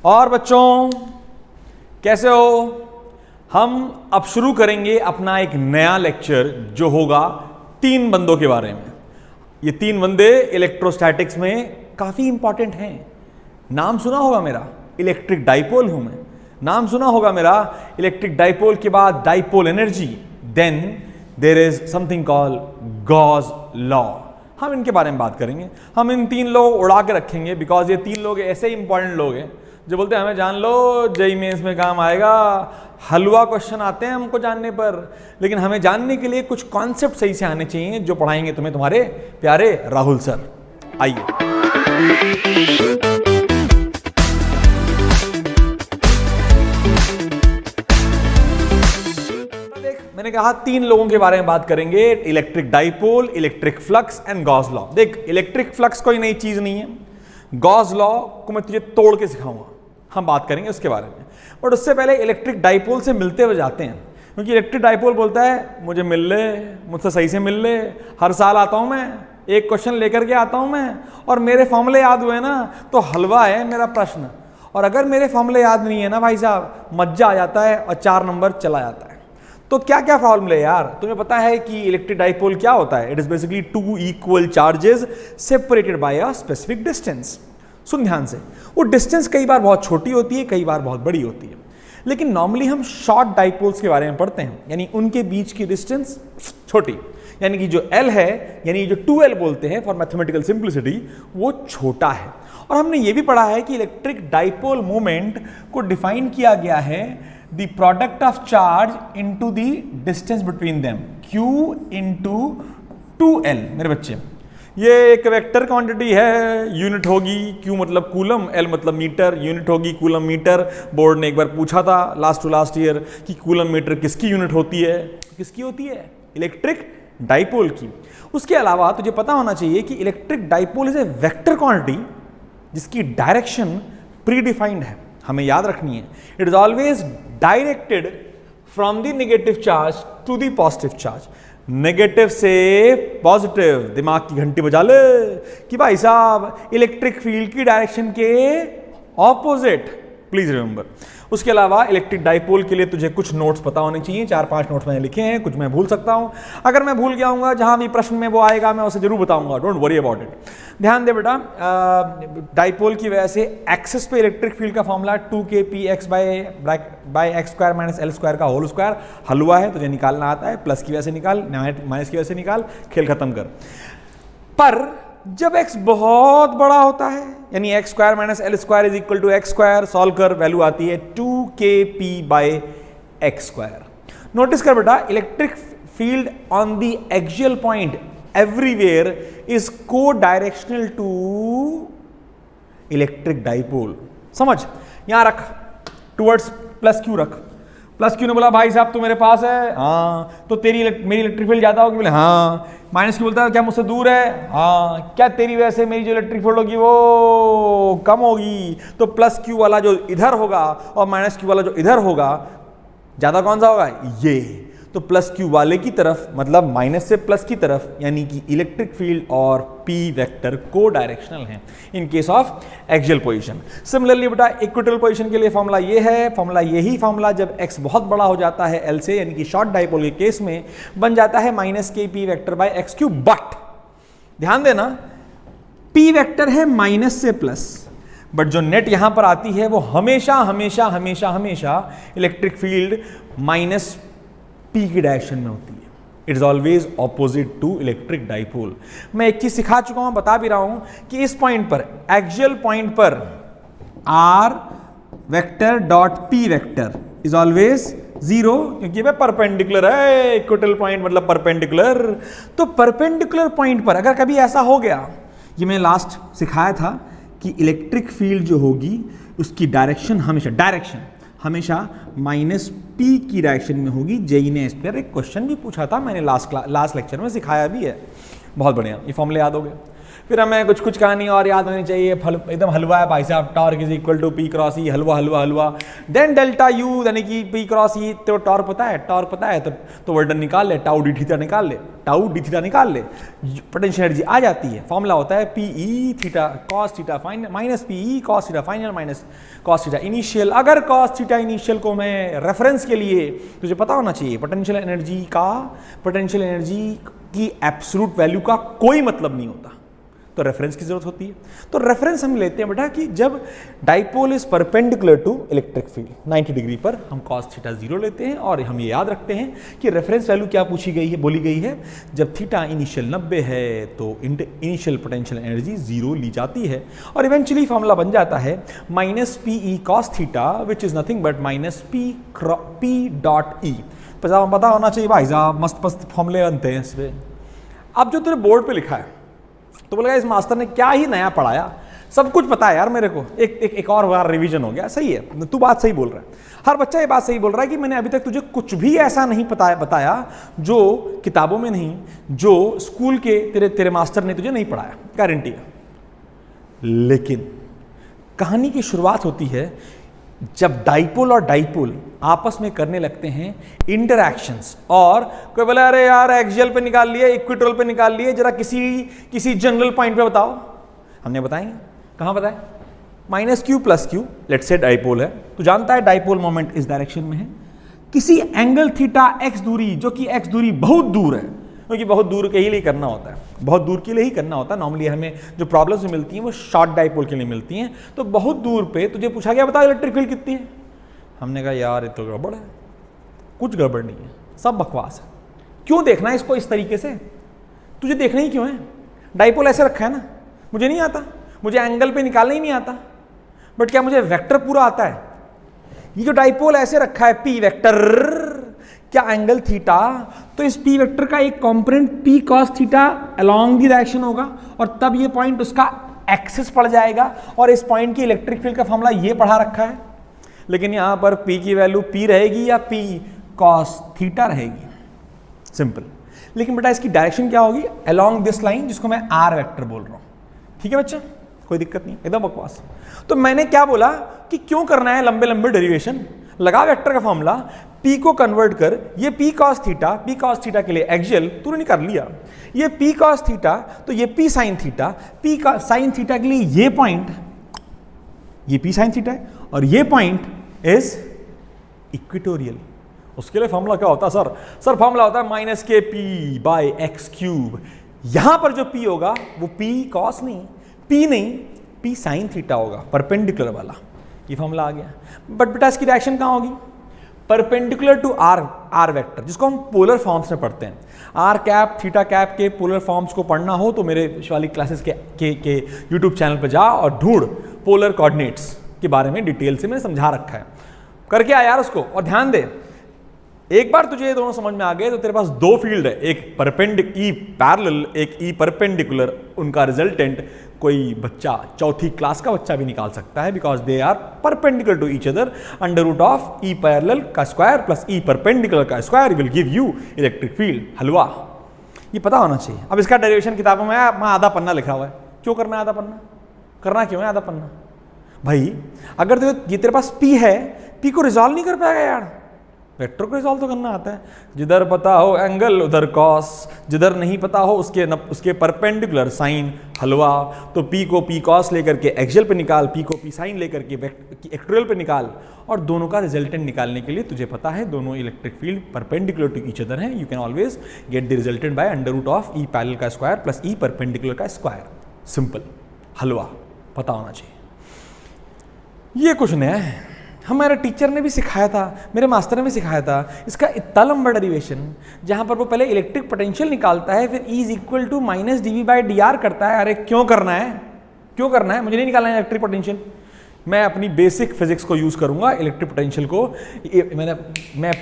और बच्चों कैसे हो? हम अब शुरू करेंगे अपना एक नया लेक्चर जो होगा 3 बंदों के बारे में। ये 3 बंदे इलेक्ट्रोस्टैटिक्स में काफी इंपॉर्टेंट हैं। नाम सुना होगा मेरा, इलेक्ट्रिक डाइपोल हूं मैं। नाम सुना होगा मेरा, इलेक्ट्रिक डाइपोल के बाद dipole energy, then there is something called Gauss law. हम इनके बारे में बात करेंगे। हम इन 3 लोग उड़ा के रखेंगे बिकॉज ये 3 लोग ऐसे इंपॉर्टेंट लोग हैं जो बोलते हैं हमें जान लो, जेईई मेंस में काम आएगा। हलवा क्वेश्चन आते हैं हमको जानने पर, लेकिन हमें जानने के लिए कुछ कॉन्सेप्ट सही से आने चाहिए जो पढ़ाएंगे तुम्हें तुम्हारे प्यारे राहुल सर। आइए, मैंने कहा 3 लोगों के बारे में बात करेंगे, electric dipole, electric flux and Gauss law. देख, इलेक्ट्रिक फ्लक्स कोई नई चीज नहीं है, गॉस लॉ को मैं तुझे तोड़ के सिखाऊंगा, हम बात करेंगे उसके बारे में। बट उससे पहले इलेक्ट्रिक डाइपोल से मिलते हुए जाते हैं, क्योंकि इलेक्ट्रिक डाइपोल बोलता है मुझे मिल ले, मुझसे सही से मिल ले, हर साल आता हूं मैं, एक क्वेश्चन लेकर के आता हूं मैं, और मेरे फॉर्मूले याद हुए ना तो हलवा है मेरा प्रश्न। और अगर मेरे फॉर्मूले याद नहीं है ना भाई साहब, मज्जा आ जाता है और 4 नंबर चला जाता है। तो क्या क्या फॉर्मूले यार, तुम्हें पता है कि इलेक्ट्रिक डाइपोल क्या होता है? It is basically 2 equal charges separated by a specific distance. सुन ध्यान से, वो डिस्टेंस कई बार बहुत छोटी होती है, कई बार बहुत बड़ी होती है, लेकिन नॉर्मली हम शॉर्ट डाइपोल्स के बारे में पढ़ते हैं, यानी उनके बीच की डिस्टेंस छोटी, यानी कि जो L है, यानी जो 2L बोलते हैं फॉर मैथमेटिकल सिंप्लिसिटी, वो छोटा है। और हमने ये भी पढ़ा है कि इलेक्ट्रिक डाइपोल मोमेंट को डिफाइन किया गया है the product of charge into the distance between them, Q into 2L। मेरे बच्चे, ये एक वेक्टर क्वांटिटी है, यूनिट होगी, Q मतलब कूलम, L मतलब मीटर, यूनिट होगी कूलम मीटर। बोर्ड ने एक बार पूछा था लास्ट टू लास्ट ईयर कि कूलम मीटर किसकी यूनिट होती है? किसकी होती है? इलेक्ट्रिक डाइपोल की। उसके अलावा तुझे पता होना चाहिए कि electric dipole is a vector quantity जिसकी डायरेक्शन प्री डिफाइंड है, हमें याद रखनी है। It is always directed from the negative charge to the positive charge. Negative से पॉजिटिव, दिमाग की घंटी बजा ले कि भाई साहब इलेक्ट्रिक फील्ड की डायरेक्शन के ऑपोजिट, प्लीज रिमेंबर। उसके अलावा इलेक्ट्रिक डाइपोल के लिए तुझे कुछ नोट्स पता होने चाहिए, 4-5 नोट्स मैंने लिखे हैं, कुछ मैं भूल सकता हूं। अगर मैं भूल गया हूँ, जहां भी प्रश्न में वो आएगा मैं उसे जरूर बताऊंगा, डोंट वरी अबाउट इट। ध्यान दे बेटा, डाइपोल की वजह से एक्सिस पे इलेक्ट्रिक फील्ड का formula 2kpx by x square minus l square का होल स्क्वायर। हलवा है, तुझे निकालना आता है, प्लस की वजह से निकाल, माइनस की वजह से निकाल, खेल खत्म कर। पर जब x बहुत बड़ा होता है, यानी x square minus l square is equal to x square, solve कर, वैल्यू आती है 2kp by x square. Notice कर बेटा, electric field on the axial point everywhere is codirectional to electric dipole. समझ, यहां रख, टुवर्ड्स प्लस क्यू रख। Plus q ने बोला भाई साहब तू मेरे पास है, हाँ, तो मेरी इलेक्ट्रिक फील्ड ज्यादा होगी, बोले हाँ। माइनस क्यू बोलता है क्या मुझसे दूर है, हाँ, क्या तेरी वजह से मेरी जो इलेक्ट्रिक फील्ड होगी वो कम होगी। तो प्लस क्यू वाला जो इधर होगा और माइनस क्यू वाला जो इधर होगा, ज्यादा कौन सा होगा? ये। तो प्लस क्यू वाले की तरफ, मतलब माइनस से प्लस की तरफ, यानी कि इलेक्ट्रिक फील्ड और पी वेक्टर को डायरेक्शनल हैं in case of axial position. Similarly बेटा, इक्वेटोरियल पोजीशन के लिए फॉर्मूला ये है, फॉर्मूला यही फॉर्मूला जब x बहुत बड़ा हो जाता है l से, यानी कि शॉर्ट डाइपोल के केस में बन जाता है minus k p vector by x cube. But ध्यान देना, p वेक्टर है माइनस से प्लस, बट जो नेट यहां पर आती है वो हमेशा हमेशा हमेशा हमेशा इलेक्ट्रिक फील्ड माइनस p की डायरेक्शन में होती है। It is always opposite to electric dipole. मैं एक चीज सिखा चुका हूं, बता भी रहा हूं कि इस पॉइंट पर, एक्सियल पॉइंट पर, r vector dot p vector is always 0, क्योंकि वह परपेंडिकुलर है। इक्वेटोरियल पॉइंट मतलब परपेंडिकुलर। तो परपेंडिकुलर पॉइंट पर अगर कभी ऐसा हो गया, ये मैं लास्ट सिखाया था कि इलेक्ट्रिक फील्ड जो होगी उसकी डायरेक्शन हमेशा माइनस पी की डायरेक्शन में होगी। जेईई ने इस पर एक क्वेश्चन भी पूछा था, मैंने लास्ट लेक्चर में सिखाया भी है। बहुत बढ़िया, ये फॉर्मूले याद हो गए। फिर हमें कुछ कुछ कहानी और याद होनी चाहिए, एकदम हलवा है भाई साहब, torque is equal to p cross E, हलवा हलवा हलवा। देन डेल्टा यू यानी कि पी क्रॉस ई, तो टॉर्क पता है, टॉर्क पता है तो वर्डन निकाल ले, टाउ डी थीटा निकाल ले, टाउ डी थीटा निकाल ले, पोटेंशियल एनर्जी आ जाती है। फॉर्मूला होता है P E theta cos theta final minus P E cos theta final minus cos theta initial. अगर कॉस थीटा इनिशियल को मैं रेफरेंस के लिए, तुझे पता होना चाहिए पोटेंशियल एनर्जी का, पोटेंशियल एनर्जी की एब्सोल्यूट वैल्यू का कोई मतलब नहीं होता, तो रेफरेंस की जरूरत होती है। तो रेफरेंस हम लेते हैं बेटा कि जब dipole is perpendicular to electric field 90 degree पर, हम cos थीटा 0 लेते हैं और हम ये याद रखते हैं कि रेफरेंस वैल्यू क्या पूछी गई है, बोली गई है, जब थीटा इनिशियल 90 है तो इनिशियल पोटेंशियल एनर्जी 0 ली जाती है। और इवेंचुअली फॉर्मूला बन जाता है minus P E cos theta which is nothing but minus P dot E. पता होना चाहिए भाई साहब, मस्त मस्त फॉर्मूले बनते हैं इस पर। अब जो तेरे बोर्ड पे लिखा है तो बोलेगा इस मास्टर ने क्या ही नया पढ़ाया, सब कुछ पता है यार मेरे को, एक और बार रिवीजन हो गया। सही है, तू बात सही बोल रहा है, हर बच्चा ये बात सही बोल रहा है कि मैंने अभी तक तुझे कुछ भी ऐसा नहीं बताया जो किताबों में नहीं, जो स्कूल के तेरे मास्टर ने तुझे नहीं पढ़ाया, गारंटी है। लेकिन कहानी की शुरुआत होती है जब डाइपोल और डाइपोल आपस में करने लगते हैं इंटरैक्शंस, और कोई बोला अरे यार एक्सियल पे निकाल लिए, इक्वेटोरियल पे निकाल लिए, जरा किसी जनरल पॉइंट पे बताओ। हमने बताएंगे, कहां बताएं, minus Q plus Q, let's say dipole है, तो जानता है डाइपोल मोमेंट इस डायरेक्शन में है, किसी एंगल थीटा एक्स दूरी, जो कि एक्स दूरी बहुत दूर है, क्योंकि बहुत दूर के ही लिए करना होता है, बहुत दूर के लिए ही करना होता है। नॉर्मली हमें जो प्रॉब्लम्स मिलती हैं वो शॉर्ट डाइपोल के लिए मिलती हैं। तो बहुत दूर पे तुझे पूछा गया बता इलेक्ट्रिक फील्ड कितनी है, हमने कहा यार ये तो गड़बड़ है, कुछ गड़बड़ नहीं है, सब बकवास है। क्यों देखना है इसको इस तरीके से, तुझे देखना ही क्यों है, डाइपोल ऐसे रखा है ना, मुझे नहीं आता, मुझे एंगल पे निकालना ही नहीं आता, बट क्या मुझे वेक्टर पूरा आता है। ये जो डाइपोल ऐसे रखा है पी वेक्टर, क्या एंगल थीटा, तो इस पी वेक्टर का एक component P cos theta along the direction होगा, और तब ये पॉइंट उसका एक्सिस पड़ जाएगा, और इस पॉइंट की इलेक्ट्रिक फील्ड का फॉर्मूला ये पढ़ा रखा है। लेकिन यहां पर पी की वैल्यू पी रहेगी या पी कॉस थीटा रहेगी, सिंपल। लेकिन बेटा इसकी डायरेक्शन क्या होगी, अलोंग दिस लाइन, जिसको मैं आर वेक्टर बोल रहा हूं। ठीक है बच्चा, कोई दिक्कत नहीं, एकदम बकवास। तो मैंने क्या बोला कि क्यों करना है लंबे लंबे डेरिवेशन, लगा वेक्टर का फॉर्मूला, पी को कन्वर्ट कर, ये पी कॉस थीटा के लिए एक्सियल तूने कर लिया, ये पी कॉस थीटा, तो ये पी साइन थीटा, पी का साइन थीटा के लिए ये पॉइंट, ये पी साइन थीटा है, और ये पॉइंट इज इक्वेटोरियल। उसके लिए फॉर्मूला क्या होता है सर फॉर्मूला होता है minus k P bye x cube. यहां पर जो पी होगा वो पी कॉस नहीं, पी साइन थीटा होगा, परपेंडिकुलर वाला, ये फॉर्मूला आ गया। बट बेटा इसकी डायरेक्शन कहां होगी, परपेंडिकुलर टू आर वेक्टर, जिसको हम पोलर फॉर्म्स में पढ़ते हैं। आर कैप थीटा कैप के पोलर फॉर्म्स को पढ़ना हो तो मेरे वाली क्लासेस के यूट्यूब चैनल पर जा और ढूंढ, पोलर कोऑर्डिनेट्स के बारे में डिटेल से मैंने समझा रखा है, करके आ यार उसको। और ध्यान दे, एक बार तुझे ये दोनों समझ में आ गए तो तेरे पास दो फील्ड है, एक ई पैरेलल, एक ई परपेंडिकुलर, उनका रिजल्टेंट कोई बच्चा चौथी क्लास का बच्चा भी निकाल सकता है, because they are perpendicular to each other. Under root of E parallel का स्क्वायर प्लस ई परपेंडिकुलर का square will give you electric field, हलवा। ये पता होना चाहिए। अब इसका डेरिवेशन किताबों में आधा पन्ना लिखा हुआ है, क्यों करना है आधा पन्ना, करना क्यों है आधा पन्ना भाई? अगर ये तेरे पास पी है, पी को रिजॉल्व नहीं कर पाएगा यार, वेक्टर को रिजॉल्व तो करना आता है। जिधर पता हो एंगल उधर कॉस, जिधर नहीं पता हो उसके परपेंडिकुलर साइन, हलवा। तो पी को पी कॉस लेकर के एक्सियल पे निकाल, पी को पी साइन लेकर के इक्वेटोरियल पे निकाल, और दोनों का रिजल्टेंट निकालने के लिए तुझे पता है दोनों electric field perpendicular to each other हैं। You can always get the resultant by under root of E parallel का स्क्वायर प्लस ई परपेंडिकुलर का स्क्वायर, सिंपल, हलवा, पता होना चाहिए। ये कुछ नया है, हमारे टीचर ने भी सिखाया था, मेरे मास्टर ने भी सिखाया था। इसका इतना लंबा डेरिवेशन जहाँ पर वो पहले इलेक्ट्रिक पोटेंशियल निकालता है, फिर E is equal to minus d V by d r करता है। अरे क्यों करना है, क्यों करना है? मुझे नहीं निकालना है इलेक्ट्रिक पोटेंशियल, मैं अपनी बेसिक फिजिक्स को यूज़ करूँगा, इलेक्ट्रिक पोटेंशियल को। मैं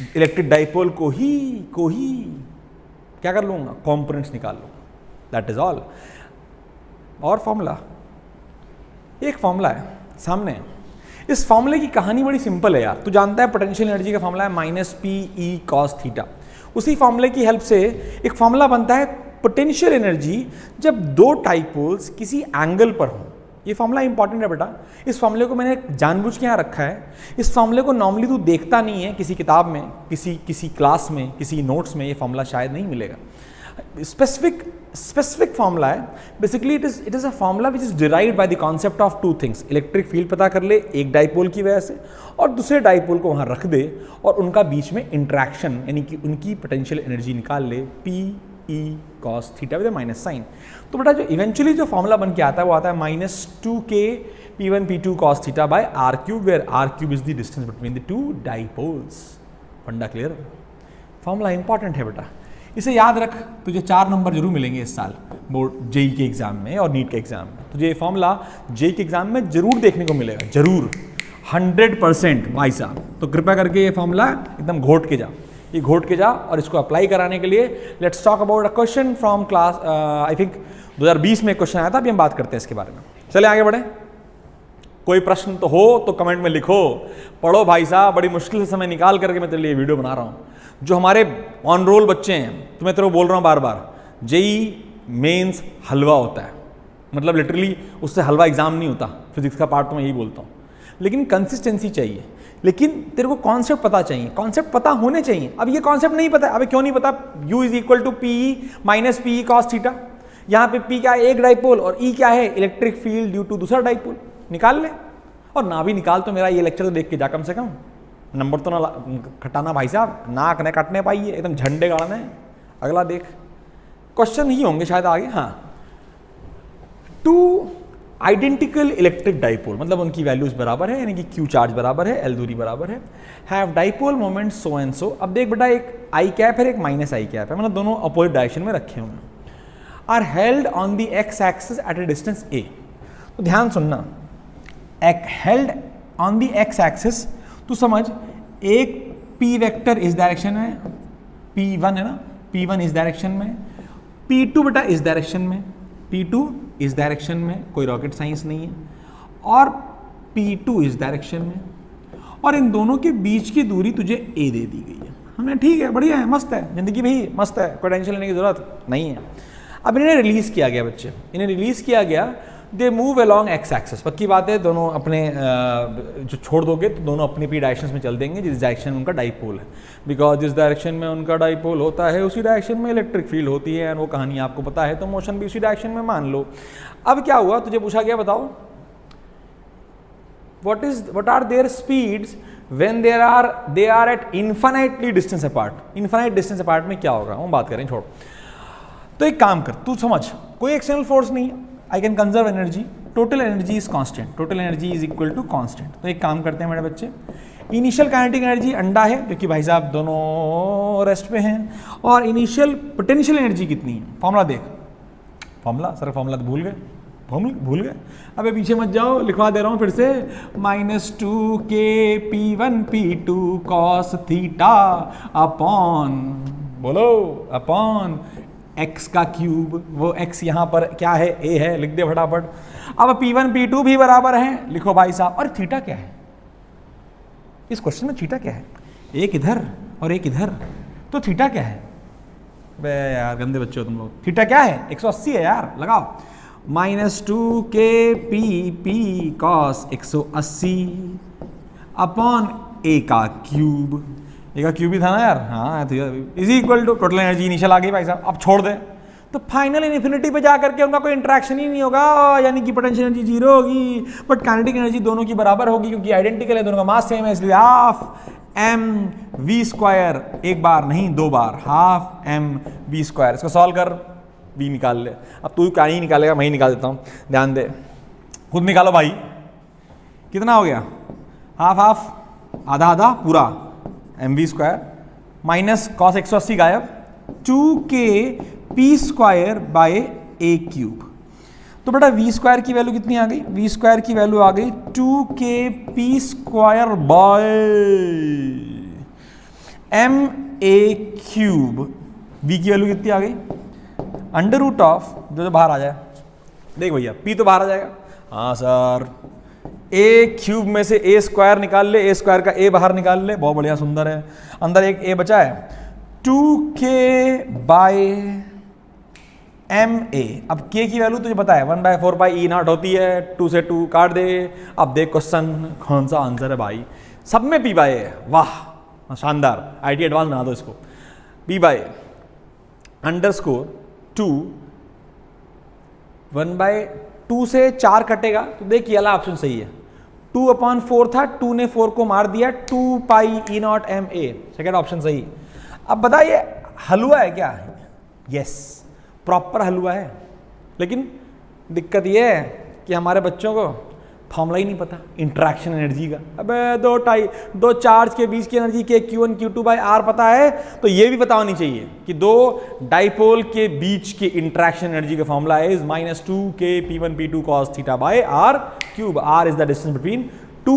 इलेक्ट्रिक डाइपोल को ही क्या कर लूँगा, कॉम्पोनेंट्स निकाल लूँगा, दैट इज ऑल। और फॉर्मूला, एक फॉर्मूला है सामने, इस फॉर्मूले की कहानी बड़ी सिंपल है यार। तू जानता है पोटेंशियल एनर्जी का फॉर्मूला है minus P E cos theta. उसी फॉर्मूले की हेल्प से एक फॉर्मूला बनता है पोटेंशियल एनर्जी जब दो डाइपोल्स किसी एंगल पर हों। ये फॉर्मूला इंपॉर्टेंट है बेटा, इस फॉर्मूले को मैंने जानबूझ के यहाँ रखा है। इस फॉर्मूले को नॉर्मली तू देखता नहीं है किसी किताब में, किसी क्लास में, किसी नोट्स में ये फॉर्मूला शायद नहीं मिलेगा। स्पेसिफिक फॉर्मूला है। Basically it is a formula which is derived by the concept of two things. Electric field पता कर ले एक डाइपोल की वजह से, और दूसरे डाइपोल को वहाँ रख दे और उनका बीच में इंट्रैक्शन यानी कि उनकी पोटेंशियल एनर्जी निकाल ले, p E cos theta with minus sign. तो बेटा जो इवेंचुअली जो फॉर्मूला बन के आता है वो आता है -2k P1 P2 cos theta by r cube, where r cube is the distance between the two dipoles. फंडा क्लियर? फॉर्मूला इंपॉर्टेंट है बेटा, इसे याद रख। तुझे 4 नंबर जरूर मिलेंगे इस साल बोर्ड जेई के एग्जाम में और नीट के एग्जाम में। तुझे ये फॉर्मूला जेई के एग्जाम में जरूर देखने को मिलेगा, जरूर 100% भाई साहब। तो कृपया करके ये फॉर्मूला एकदम घोट के जा, ये घोट के जा, और इसको अप्लाई कराने के लिए let's talk about a question from class I think 2020 में क्वेश्चन आया था, अभी हम बात करते हैं इसके बारे में। चले आगे बढ़े। कोई प्रश्न तो हो तो कमेंट में लिखो, पढ़ो भाई साहब, बड़ी मुश्किल से समय निकाल करके मैं तेरे लिए वीडियो बना रहा हूँ। जो हमारे ऑन रोल बच्चे हैं, तो मैं तेरे को बोल रहा हूँ बार बार, जेई मेंस हलवा होता है, मतलब लिटरली उससे हलवा एग्जाम नहीं होता। फिजिक्स का पार्ट तो मैं यही बोलता हूँ, लेकिन कंसिस्टेंसी चाहिए, लेकिन तेरे को कॉन्सेप्ट पता चाहिए, कॉन्सेप्ट पता होने चाहिए। अब ये कॉन्सेप्ट नहीं पता, अबे क्यों नहीं पता? U is equal to p minus p cos theta. यहाँ पे P क्या है? एक डाइपोल, और E क्या है? इलेक्ट्रिक फील्ड ड्यू टू दूसरा डाइपोल। निकाल ले, और ना भी निकाल तो मेरा ये लेक्चर तो देख के जा, कम से कम नंबर तो ना खटाना भाई साहब, नाक न काटने पाइए, एकदम झंडे गाड़ने। अगला देख, क्वेश्चन ही होंगे शायद आगे। हाँ, टू आइडेंटिकल इलेक्ट्रिक डाइपोल, मतलब उनकी वैल्यूज बराबर है, यानी कि Q चार्ज बराबर है, L दूरी बराबर है, have dipole moment so and so. अब देख बेटा, एक आई कैप है, एक माइनस आई कैप है, मतलब दोनों अपोजिट डायरेक्शन में रखे हुए हैं। Are held on the x axis at a distance a। तो ध्यान सुनना, एक held on the x axis, तो समझ एक P वेक्टर इस डायरेक्शन में, P1 है ना, P1 इस डायरेक्शन में, P2 बेटा इस डायरेक्शन में, P2 इस डायरेक्शन में, कोई रॉकेट साइंस नहीं है, और P2 इस डायरेक्शन में, और इन दोनों के बीच की दूरी तुझे A दे दी गई है। हमने ठीक है, बढ़िया है, मस्त है, जिंदगी भाई मस्त है, कोई टेंशन लेने की जरूरत नहीं है। अब इन्हें रिलीज किया गया बच्चे, इन्हें रिलीज किया गया, they move along x axis. पक्की बात है, दोनों अपने जो छोड़ दोगे तो दोनों अपनी पी डायरेक्शन में चल देंगे जिस डायरेक्शन में उनका डाइपोल है, बिकॉज जिस डायरेक्शन में उनका डाइपोल होता है उसी डायरेक्शन में इलेक्ट्रिक फील्ड होती है, और वो कहानी आपको पता है, तो मोशन भी उसी डायरेक्शन में मान लो। अब क्या हुआ, तुझे पूछा गया, बताओ what are their speeds when they are at infinitely distance apart। infinite distance apart में क्या होगा, हम बात करें, छोड़। तो एक काम कर, तू समझ, कोई एक्सटर्नल फोर्स नहीं है, I can conserve energy, total energy is constant, total energy is equal to constant. तो एक काम करते हैं मेरे बच्चे, इनिशियल काइनेटिक एनर्जी अंडा है, क्योंकि भाई साहब दोनों रेस्ट पे हैं, और इनिशियल पोटेंशियल एनर्जी कितनी है, फॉर्मूला देख, फॉर्मूला सर, फॉर्मूला तो भूल गए, अबे पीछे मत जाओ, लिखवा दे रहा हूँ फिर से, -2k P1 P2 cos theta upon, बोलो, अपॉन x का क्यूब, वो x यहाँ पर क्या है, a है, लिख दे फटाफट। अब P1 P2 भी बराबर है, लिखो भाई साहब, और थीटा क्या है इस क्वेश्चन में, थीटा क्या है, एक इधर और एक इधर, तो थीटा क्या है? बे यार गंदे बच्चे हो तुम लोग, थीटा क्या है? 180 है यार, लगाओ, -2k P cos 180 upon a का क्यूब, ए का क्यूब ही था ना यार, हाँ, is equal to total energy initial आ गई भाई साहब। अब छोड़ दे, तो फाइनल इन्फिनिटी पे जा करके उनका कोई इंटरेक्शन ही नहीं होगा, यानी कि पोटेंशियल एनर्जी 0 होगी, बट काइनेटिक एनर्जी दोनों की बराबर होगी, क्योंकि आइडेंटिकल है, दोनों का मास सेम है, इसलिए हाफ mv², एक बार नहीं 2 बार, हाफ mv²। इसको सॉल्व कर, v निकाल ले। अब तू क्या नहीं निकालेगा, मैं ही निकाल देता हूँ, ध्यान दे, खुद निकालो भाई, कितना हो गया, हाफ हाफ, आधा आधा, पूरा mv² माइनस कॉस 180 गायब, 2k p² bye a cube. तो बेटा v² की वैल्यू कितनी आ गई, v² की वैल्यू आ गई 2k p² by ma cube. v की वैल्यू कितनी आ गई, अंडर रूट ऑफ, जो बाहर आ जाए, देख भैया p तो बाहर आ जाएगा, हाँ सर, a क्यूब में से a² निकाल ले, a² का a बाहर निकाल ले, बहुत बढ़िया, सुंदर है, अंदर एक a बचा है, 2k बाय एम ए। अब के की वैल्यू तुझे पता है 1/4πe0 होती है, 2 से 2 काट दे। अब देख क्वेश्चन कौन सा आंसर है भाई, सब में पी बाय है, वाह शानदार, IT एडवांस बना दो इसको। पी बाय अंडरस्कोर 2, 1/2 से 4 कटेगा तो देख ये वाला ऑप्शन सही है। 2/4 था, 2 ने 4 को मार दिया, 2πe0 ma, सेकेंड ऑप्शन सही। अब बताइए हलवा है क्या? यस, प्रॉपर हलवा है, लेकिन दिक्कत यह है कि हमारे बच्चों को फॉर्मूला ही नहीं पता इंटरेक्शन एनर्जी का। अबे दो चार्ज के बीच की एनर्जी के Q1 Q2/R पता है, तो ये भी पता होनी चाहिए कि दो डाइपोल के बीच की इंटरेक्शन एनर्जी का फॉर्मूला है -2k P1 P2 cos θ/R cube. R is the distance between two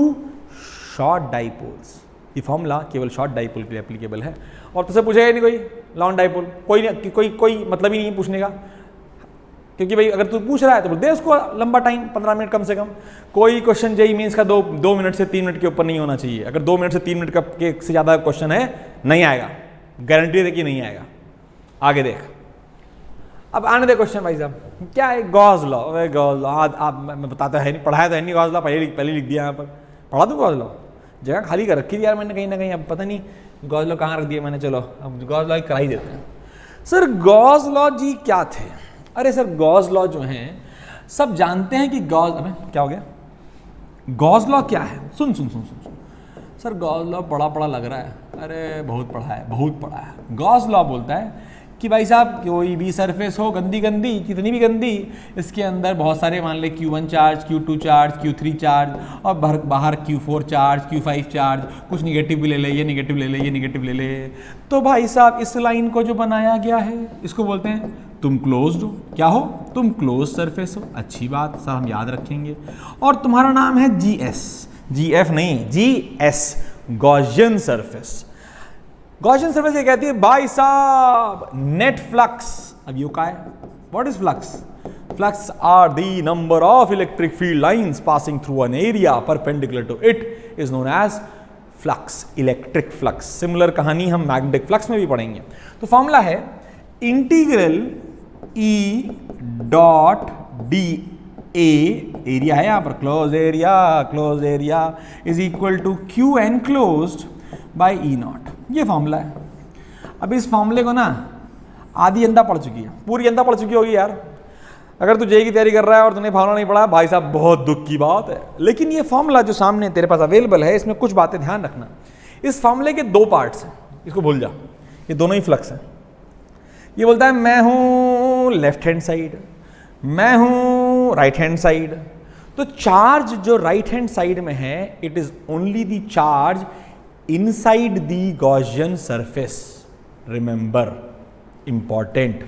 short dipoles. ये फॉर्मूला केवल शॉर्ट डाइपोल के लिए एप्लीकेबल है, और तुझसे पूछेगा नहीं कोई लॉन्ग डाइपोल, कोई मतलब ही नहीं है पूछने का, क्योंकि भाई अगर तू पूछ रहा है तो दे उसको लंबा टाइम, 15 मिनट कम से कम। कोई क्वेश्चन जेईई मेंस का 2 मिनट से 3 मिनट के ऊपर नहीं होना चाहिए। अगर 2 मिनट से 3 मिनट का के से ज़्यादा क्वेश्चन है नहीं आएगा, गारंटी दे कि नहीं आएगा। आगे देख, अब आने दे क्वेश्चन भाई साहब, क्या है गॉस लॉ? गॉस लॉ आप मैं बताता है नहीं, पढ़ाया तो है नहीं गॉस लॉ, पहले लिख दिया यहाँ पर, पढ़ा दूँ गॉस लॉ? जगह खाली कर रखी थी यार मैंने कहीं ना कहीं, अब पता नहीं गॉस लॉ कहाँ रख दिया मैंने। चलो अब गॉस लॉ करा ही देते हैं। सर गॉस लॉ जी क्या थे? अरे सर गॉस लॉ जो हैं सब जानते हैं कि गॉस, अबे क्या हो गया, गॉस लॉ क्या है? सुन सुन सुन सुन, सुन। सर गॉस लॉ पढ़ा लग रहा है, अरे बहुत पढ़ा है। गॉस लॉ बोलता है कि भाई साहब कोई भी सरफेस हो गंदी कितनी भी गंदी, इसके अंदर बहुत सारे मान ले Q1 charge, Q2 charge, Q3 charge, और बाहर Q4 चार्ज, Q5 चार्ज, कुछ निगेटिव भी ले ले, ये निगेटिव ले ले, ये निगेटिव ले ले, तो भाई साहब इस लाइन को जो बनाया गया है इसको बोलते हैं तुम क्लोज्ड हो। क्या हो? तुम क्लोज सरफेस हो। अच्छी बात सर, हम याद रखेंगे। और तुम्हारा नाम है GS, GF नहीं, GS, Gaussian surface. Gaussian surface ये कहती है भाई साहब नेट फ्लक्स। अब यू का है, what is flux? Flux are the number of electric field lines passing through an area perpendicular to it is known as flux, electric flux. Similar कहानी हम मैग्नेटिक फ्लक्स में भी पढ़ेंगे। तो फॉर्मूला है integral E dot D A, area है यहां पर, close area is equal to Q enclosed by E0। ये फॉर्मूला है। अब इस फॉर्मूले को ना आधी जनता पढ़ चुकी है, पूरी जनता पढ़ चुकी होगी यार। अगर तू जेईई की तैयारी कर रहा है और तूने फॉर्मूला नहीं पढ़ा, भाई साहब बहुत दुख की बात है। लेकिन ये फॉर्मूला जो सामने तेरे पास अवेलेबल है, इसमें कुछ बातें ध्यान रखना। इस फॉर्मूले के 2 पार्ट्स हैं, इसको भूल जा, ये दोनों ही फ्लक्स हैं। ये बोलता है मैं हूं लेफ्ट हैंड साइड, मैं हूं राइट हैंड साइड। तो चार्ज जो राइट हैंड साइड में है, it is only the charge inside the Gaussian surface, remember, important.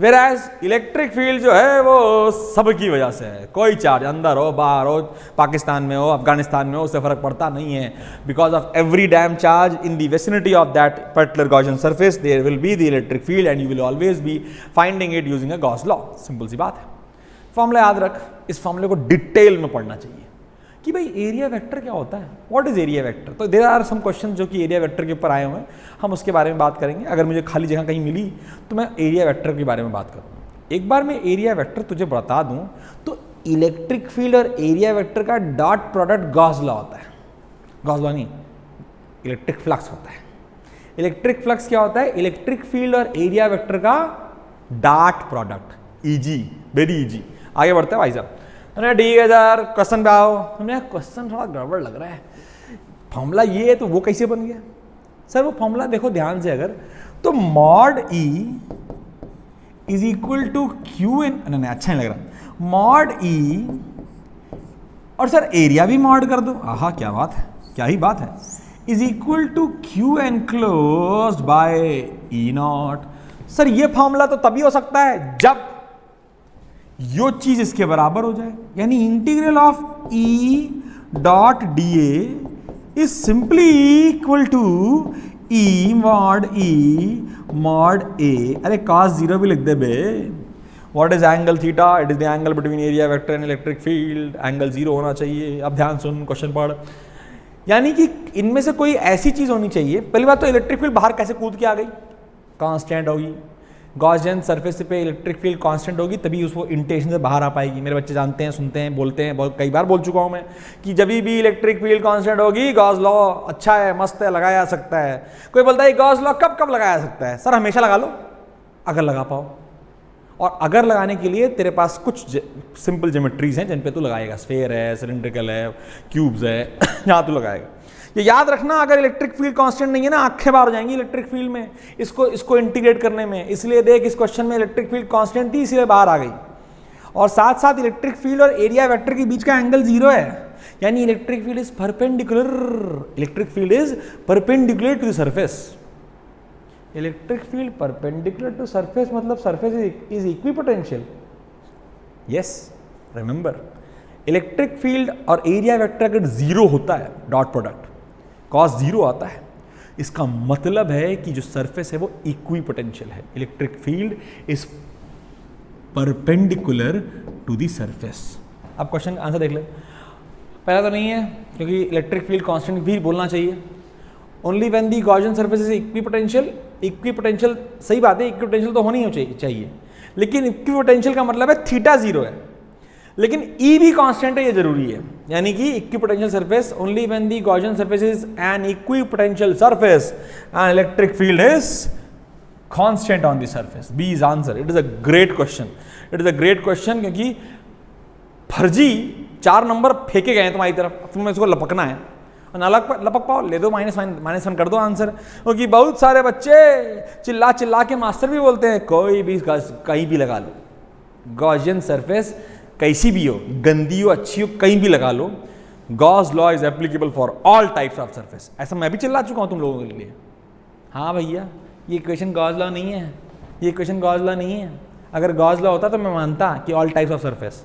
वेराज electric field जो है वो सबकी वजह से है, कोई चार्ज अंदर हो बाहर हो, पाकिस्तान में हो अफगानिस्तान में हो, उससे फर्क पड़ता नहीं है। Because of every damn charge in the vicinity of that particular Gaussian surface there will be the electric field and you will always be finding it using a Gauss law. Simple सी बात है। Formula याद रख, इस फॉर्मूले को detail में पढ़ना चाहिए कि भाई एरिया वेक्टर क्या होता है, व्हाट इज एरिया वेक्टर। तो देयर आर सम क्वेश्चन जो कि एरिया वेक्टर के ऊपर आए हुए हैं, हम उसके बारे में बात करेंगे। अगर मुझे खाली जगह कहीं मिली तो मैं एरिया वेक्टर के बारे में बात करूँगा। एक बार मैं एरिया वेक्टर तुझे बता दूं तो इलेक्ट्रिक फील्ड और एरिया वेक्टर का डॉट प्रोडक्ट गॉस लॉ होता है। गॉस लॉ नहीं, इलेक्ट्रिक फ्लक्स होता है। इलेक्ट्रिक फ्लक्स क्या होता है? इलेक्ट्रिक फील्ड और एरिया वेक्टर का dot product, easy, very easy. आगे बढ़ते हैं भाई साहब। अरे ठीक है सर, क्वेश्चन पे आओ। हमने क्वेश्चन थोड़ा गड़बड़ लग रहा है, फॉर्मूला ये है तो वो कैसे बन गया? सर वो फॉर्मूला देखो ध्यान से, अगर तो mod E is equal to q n, नहीं अच्छा नहीं लग रहा, मॉड E और सर एरिया भी मॉड कर दो, आहा क्या बात है, क्या ही बात है, is equal to q enclosed by E0। Sir ये फॉर्मूला तो तभी हो सकता है जब यो चीज इसके बराबर हो जाए, यानी integral of E dot D A is simply equal to E mod A. अरे cos 0 भी लिख दे बे। What is angle theta? It is the angle between area vector and electric field. Angle 0 होना चाहिए। अब ध्यान सुन, क्वेश्चन पढ़। यानी कि इनमें से कोई ऐसी चीज होनी चाहिए, पहली बात तो इलेक्ट्रिक फील्ड बाहर कैसे कूद के आ गई, कांस्टेंट होगी। गॉसियन सरफेस पे इलेक्ट्रिक फील्ड कांस्टेंट होगी तभी उसको इंटेंशन से बाहर आ पाएगी। मेरे बच्चे जानते हैं, सुनते हैं, बोलते हैं, बहुत कई बार बोल चुका हूं मैं कि जब भी इलेक्ट्रिक फील्ड कांस्टेंट होगी गॉस लॉ अच्छा है, मस्त है, लगाया जा सकता है। कोई बोलता है गॉस लॉ कब कब लगाया जा सकता है? सर हमेशा लगा लो अगर लगा पाओ, और अगर लगाने के लिए तेरे पास कुछ सिंपल ज्योमेट्रीज हैं जिन पे तू लगाएगा। स्फेयर है, सिलिंड्रिकल है, क्यूब्स है, यहाँ तू लगाएगा। ये याद रखना, अगर इलेक्ट्रिक फील्ड कांस्टेंट नहीं है ना, आंखें बाहर हो जाएंगी इलेक्ट्रिक फील्ड में इसको इंटीग्रेट करने में। इसलिए देख, इस क्वेश्चन में इलेक्ट्रिक फील्ड कांस्टेंट थी इसलिए बाहर आ गई, और साथ साथ इलेक्ट्रिक फील्ड और एरिया वेक्टर के बीच का एंगल 0 है, यानी electric field is perpendicular. Electric field is perpendicular to the surface. Electric field perpendicular to surface मतलब surface is equipotential. Yes, remember, electric field और एरिया वेक्टर अगर 0 होता है, डॉट प्रोडक्ट कॉस 0 आता है, इसका मतलब है कि जो सरफेस है वो इक्विपोटेंशियल है। Electric field is perpendicular to the surface. अब क्वेश्चन आंसर देख ले। पहला तो नहीं है क्योंकि इलेक्ट्रिक फील्ड कांस्टेंट भी बोलना चाहिए। Only when the Gaussian surface is equipotential. Equipotential सही बात है, इक्विपोटेंशियल तो होनी ही चाहिए, लेकिन इक्विपोटेंशियल का मतलब है थीटा 0 है, लेकिन ई भी कांस्टेंट है, ये जरूरी है। यानी कि equipotential surface only when the Gaussian surface is an equipotential surface and electric field is constant on the surface. B is answer. It is a great question, it is a great question, क्योंकि फर्जी 4 number फेंके गए हैं तुम्हारी तरफ, अब तुम्हें इसको लपकना है और ना लपक पाओ, ले दो -1 कर दो आंसर। क्योंकि बहुत सारे बच्चे चिल्ला चिल्ला के मास्टर भी बोलते हैं कोई भी कहीं भी लगा लो, गॉसियन सरफेस कैसी भी हो, गंदी हो, अच्छी हो, कहीं भी लगा लो, Gauss law is applicable for all types of surface. ऐसा मैं भी चिल्ला चुका हूं तुम लोगों के लिए। हाँ भैया, ये इक्वेशन गॉस लॉ नहीं है, ये इक्वेशन गॉस लॉ नहीं है। अगर गॉस लॉ होता तो मैं मानता कि ऑल टाइप्स ऑफ सरफेस।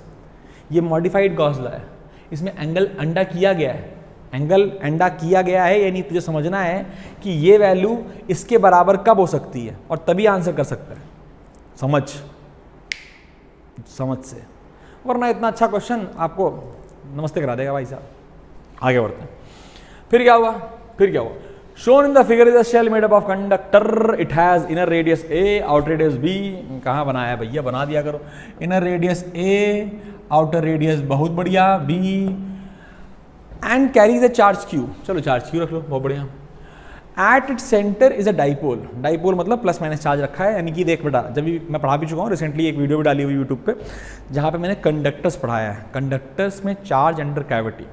ये मॉडिफाइड गॉस लॉ है, इसमें एंगल अंडा किया गया है, एंगल अंडा किया गया है, यानी तुझे समझना है कि ये वैल्यू इसके बराबर कब हो सकती है, और तभी आंसर कर सकता है। समझ से, वरना इतना अच्छा क्वेश्चन आपको नमस्ते करा देगा भाई साहब। आगे बढ़ते हैं। फिर क्या हुआ? Shown in the figure is a shell made up of conductor, it has inner radius a, outer radius b. कहाँ बनाया भैया, बना दिया करो। Inner radius a, outer radius बहुत बढ़िया b, and carries a charge q. चलो चार्ज क्यू रख लो, बहुत बढ़िया। At it centre is a dipole. Dipole मतलब प्लस माइनस चार्ज रखा है, यानी कि देख बेटा, जब भी मैं पढ़ा भी चुका हूँ, रिसेंटली एक वीडियो भी डाली हुई यूट्यूब पे जहाँ पे मैंने कंडक्टर्स पढ़ाया है। कंडक्टर्स में चार्ज अंडर कैविटी,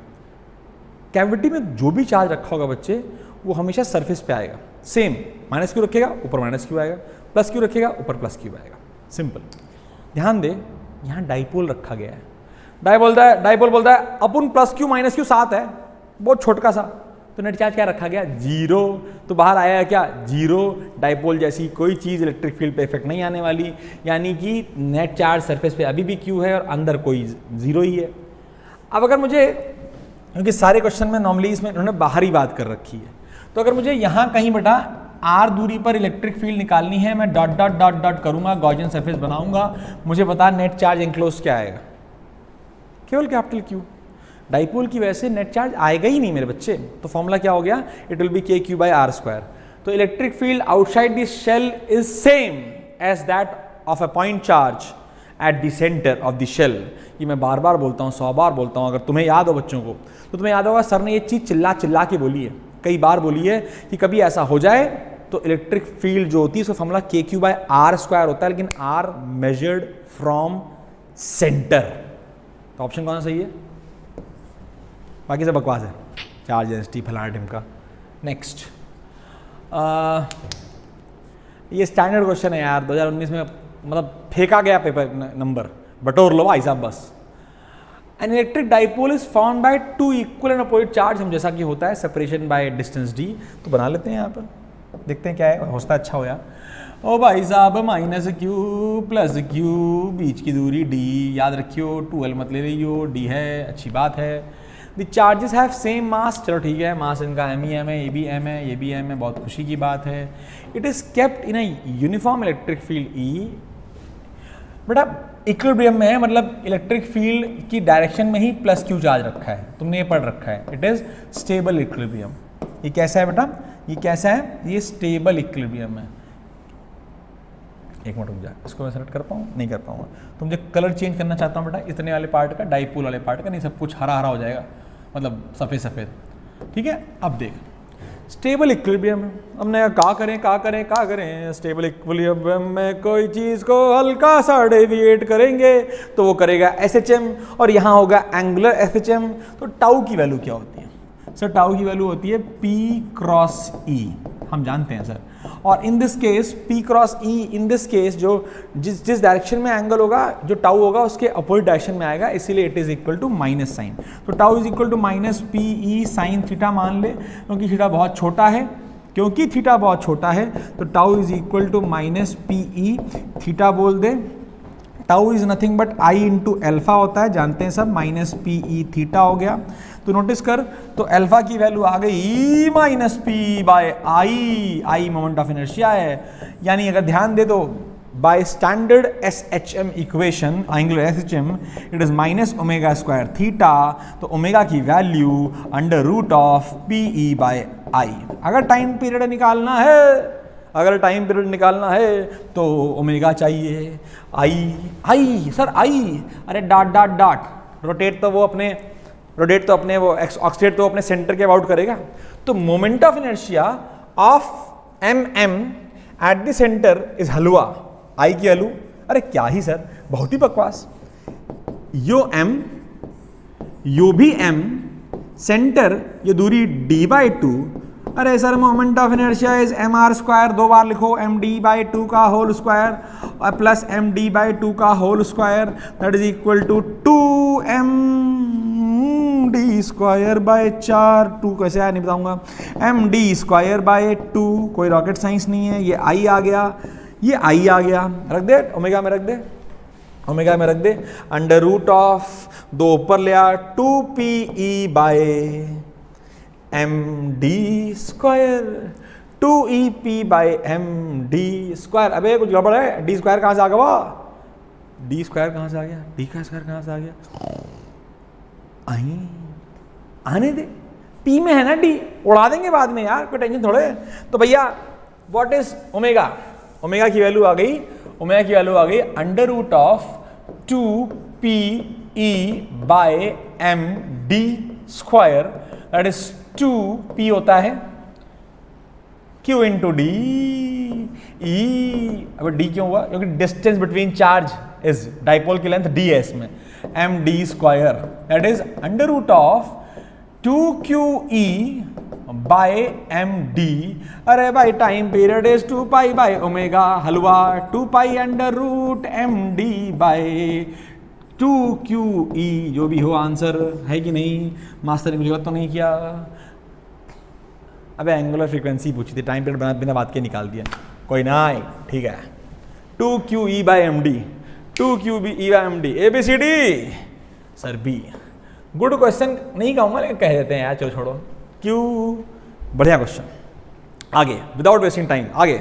कैविटी में जो भी चार्ज रखा होगा बच्चे वो हमेशा सरफेस पे आएगा। सेम माइनस क्यू रखेगा ऊपर माइनस क्यू आएगा, प्लस क्यू रखेगा ऊपर प्लस क्यू आएगा, सिंपल। ध्यान दे, यहाँ डाइपोल रखा गया है। डाइपोल बोलता है अपन प्लस क्यू माइनस क्यू साथ है, बहुत छोटका सा, तो नेट चार्ज क्या रखा गया? 0। तो बाहर आया है क्या? 0। डाइपोल जैसी कोई चीज़ इलेक्ट्रिक फील्ड पे इफेक्ट नहीं आने वाली, यानी कि नेट चार्ज सरफेस पे अभी भी क्यू है और अंदर कोई 0 ही है। अब अगर मुझे, क्योंकि सारे क्वेश्चन में नॉर्मली इसमें उन्होंने बाहरी बात कर रखी है, तो अगर मुझे यहाँ कहीं बेटा r दूरी पर इलेक्ट्रिक फील्ड निकालनी है, मैं डॉट डॉट डॉट डॉट करूँगा, गॉसियन सरफेस बनाऊंगा, मुझे बता नेट चार्ज एंक्लोज क्या आएगा? केवल कैपिटल क्यू। डाइपोल की वजह से नेट चार्ज आएगा ही नहीं मेरे बच्चे, तो फॉर्मूला क्या हो गया? It will be KQ/r²। तो electric field outside this shell is same as that of a point charge at the centre of the shell. ये मैं बार बार बोलता हूँ, 100 बार बोलता हूँ, अगर तुम्हें याद हो बच्चों को, तो तुम्हें याद होगा सर ने ये चीज़ चिल्ला चिल्ला के बोली है, कई बार बोली है कि कभी ऐसा हो जाए तो इलेक्ट्रिक फील्ड जो होती है उसका फॉर्मूला KQ/r² होता है, लेकिन r मेजर्ड फ्रॉम सेंटर। तो ऑप्शन कौन सा सही है? बाकी सब बकवास है, चार्ज डेंसिटी फलाना ढिमका। नेक्स्ट, ये स्टैंडर्ड क्वेश्चन है यार, 2019 में मतलब फेंका गया पेपर नंबर, बटोर लो भाई साहब बस। N electric dipole is found by 2 equal and opposite charge, हम जैसा कि होता है सेपरेशन बाय डिस्टेंस d, तो बना लेते हैं यहाँ पर, देखते हैं क्या है, हौसला अच्छा हो यार। ओ भाई साहब -q + q, बीच की दूरी d, याद रखियो 2l मत ले रही हो, d है, अच्छी बात है। The charges have same mass, चलो ठीक है, मास इनका m ही m है, ये भी m है, ये भी m है, बहुत खुशी की बात है। It is kept in a uniform electric field E। बेटा इक्विलिब्रियम में है, मतलब इलेक्ट्रिक फील्ड की डायरेक्शन में ही +q चार्ज रखा है, तुमने ये पढ़ रखा है। It is stable equilibrium. ये कैसा है बेटा? ये कैसा है? ये स्टेबल इक्विलिब्रियम है। एक मिनट रुक जा, इसको मैं सेलेक्ट कर पाऊँ? नहीं कर पाऊँगा। तो मुझे कलर चेंज करना चाहता हूँ बेटा, इतने वाले पार्ट का, डाइपोल वाले पार्ट का, नहीं सब कुछ हरा हरा हो जाएगा, मतलब सफ़ेद सफ़ेद। ठीक है, अब देख स्टेबल इक्विलिब्रियम, हमने क्या करें स्टेबल इक्विलिब्रियम में कोई चीज़ को हल्का सा डेविएट करेंगे तो वो करेगा SHM, और यहाँ होगा एंगुलर SHM। तो टाउ की वैल्यू क्या होती है सर? टाउ की वैल्यू होती है P क्रॉस E, हम जानते हैं सर। और in this case P cross E, in this case जो जिस डायरेक्शन में एंगल होगा, जो टाउ होगा उसके अपोजिट डायरेक्शन में आएगा, इसीलिए it is equal to minus sign. तो tau is equal to minus PE sine theta मान ले, क्योंकि थीटा बहुत छोटा है, तो tau is equal to minus PE theta बोल दे। Tau is nothing but I into alpha होता है, जानते हैं सब, माइनस PE थीटा हो गया। तो नोटिस कर, तो अल्फा की वैल्यू आ गई E minus P by I moment of inertia है। यानी अगर ध्यान दे तो by standard SHM equation, angular SHM, it is minus omega square theta, तो ओमेगा की value under root of PE by I। अगर टाइम पीरियड निकालना है तो ओमेगा चाहिए, I सर I, अरे डॉट रोटेट तो अपने वो ऑक्सीडेट तो अपने सेंटर के अबाउट करेगा। तो moment of inertia of MM eight the centre is halwa, I की हलू। अरे क्या ही सर, बहुत ही बकवास। यो M, यो भी M, सेंटर ये दूरी d/2। अरे sir moment of inertia is mr square, दो बार लिखो, md/2 का होल स्क्वायर और प्लस md/2 का whole square, that is equal to 2md square by 4, 2 कैसे आया नहीं बताऊंगा, md स्क्वायर बाय 2, कोई रॉकेट साइंस नहीं है। ये I आ गया, रख दे ओमेगा में रख दे, अंडर रूट ऑफ, दो ऊपर ले आ, 2PE by MD square, 2EP by MD square. अबे कुछ गड़बड़ है, D स्क्वायर कहाँ से आ गया? D स्क्वायर कहाँ से आ गया? आने दे, P में है ना D, उड़ा देंगे बाद में यार, कोई टेंशन थोड़े। तो भैया व्हाट इज ओमेगा? ओमेगा की वैल्यू आ गई under root of 2PE by MD square, that is 2P होता है Q इंटू D E। अब D क्यों हुआ? क्योंकि distance between charge is, dipole की लेंथ D है इसमें, MD square, that is under root of 2QE by MD। अरे भाई time period is 2 pi by omega, हलवा 2 pi under root MD by 2QE, जो भी हो आंसर है कि नहीं? मास्टर ने मुझे तो नहीं किया। अबे एंगुलर फ्रीक्वेंसी पूछी थी, टाइम पीरियड बिना बात के निकाल दिया, कोई ना, ठीक है। 2QE by MD, 2QE by MD, ABCD sir B। Good question नहीं कहूँगा लेकिन कह देते हैं यार, चलो छोड़ो, क्यों, बढ़िया क्वेश्चन। आगे विदाउट वेस्टिंग टाइम आगे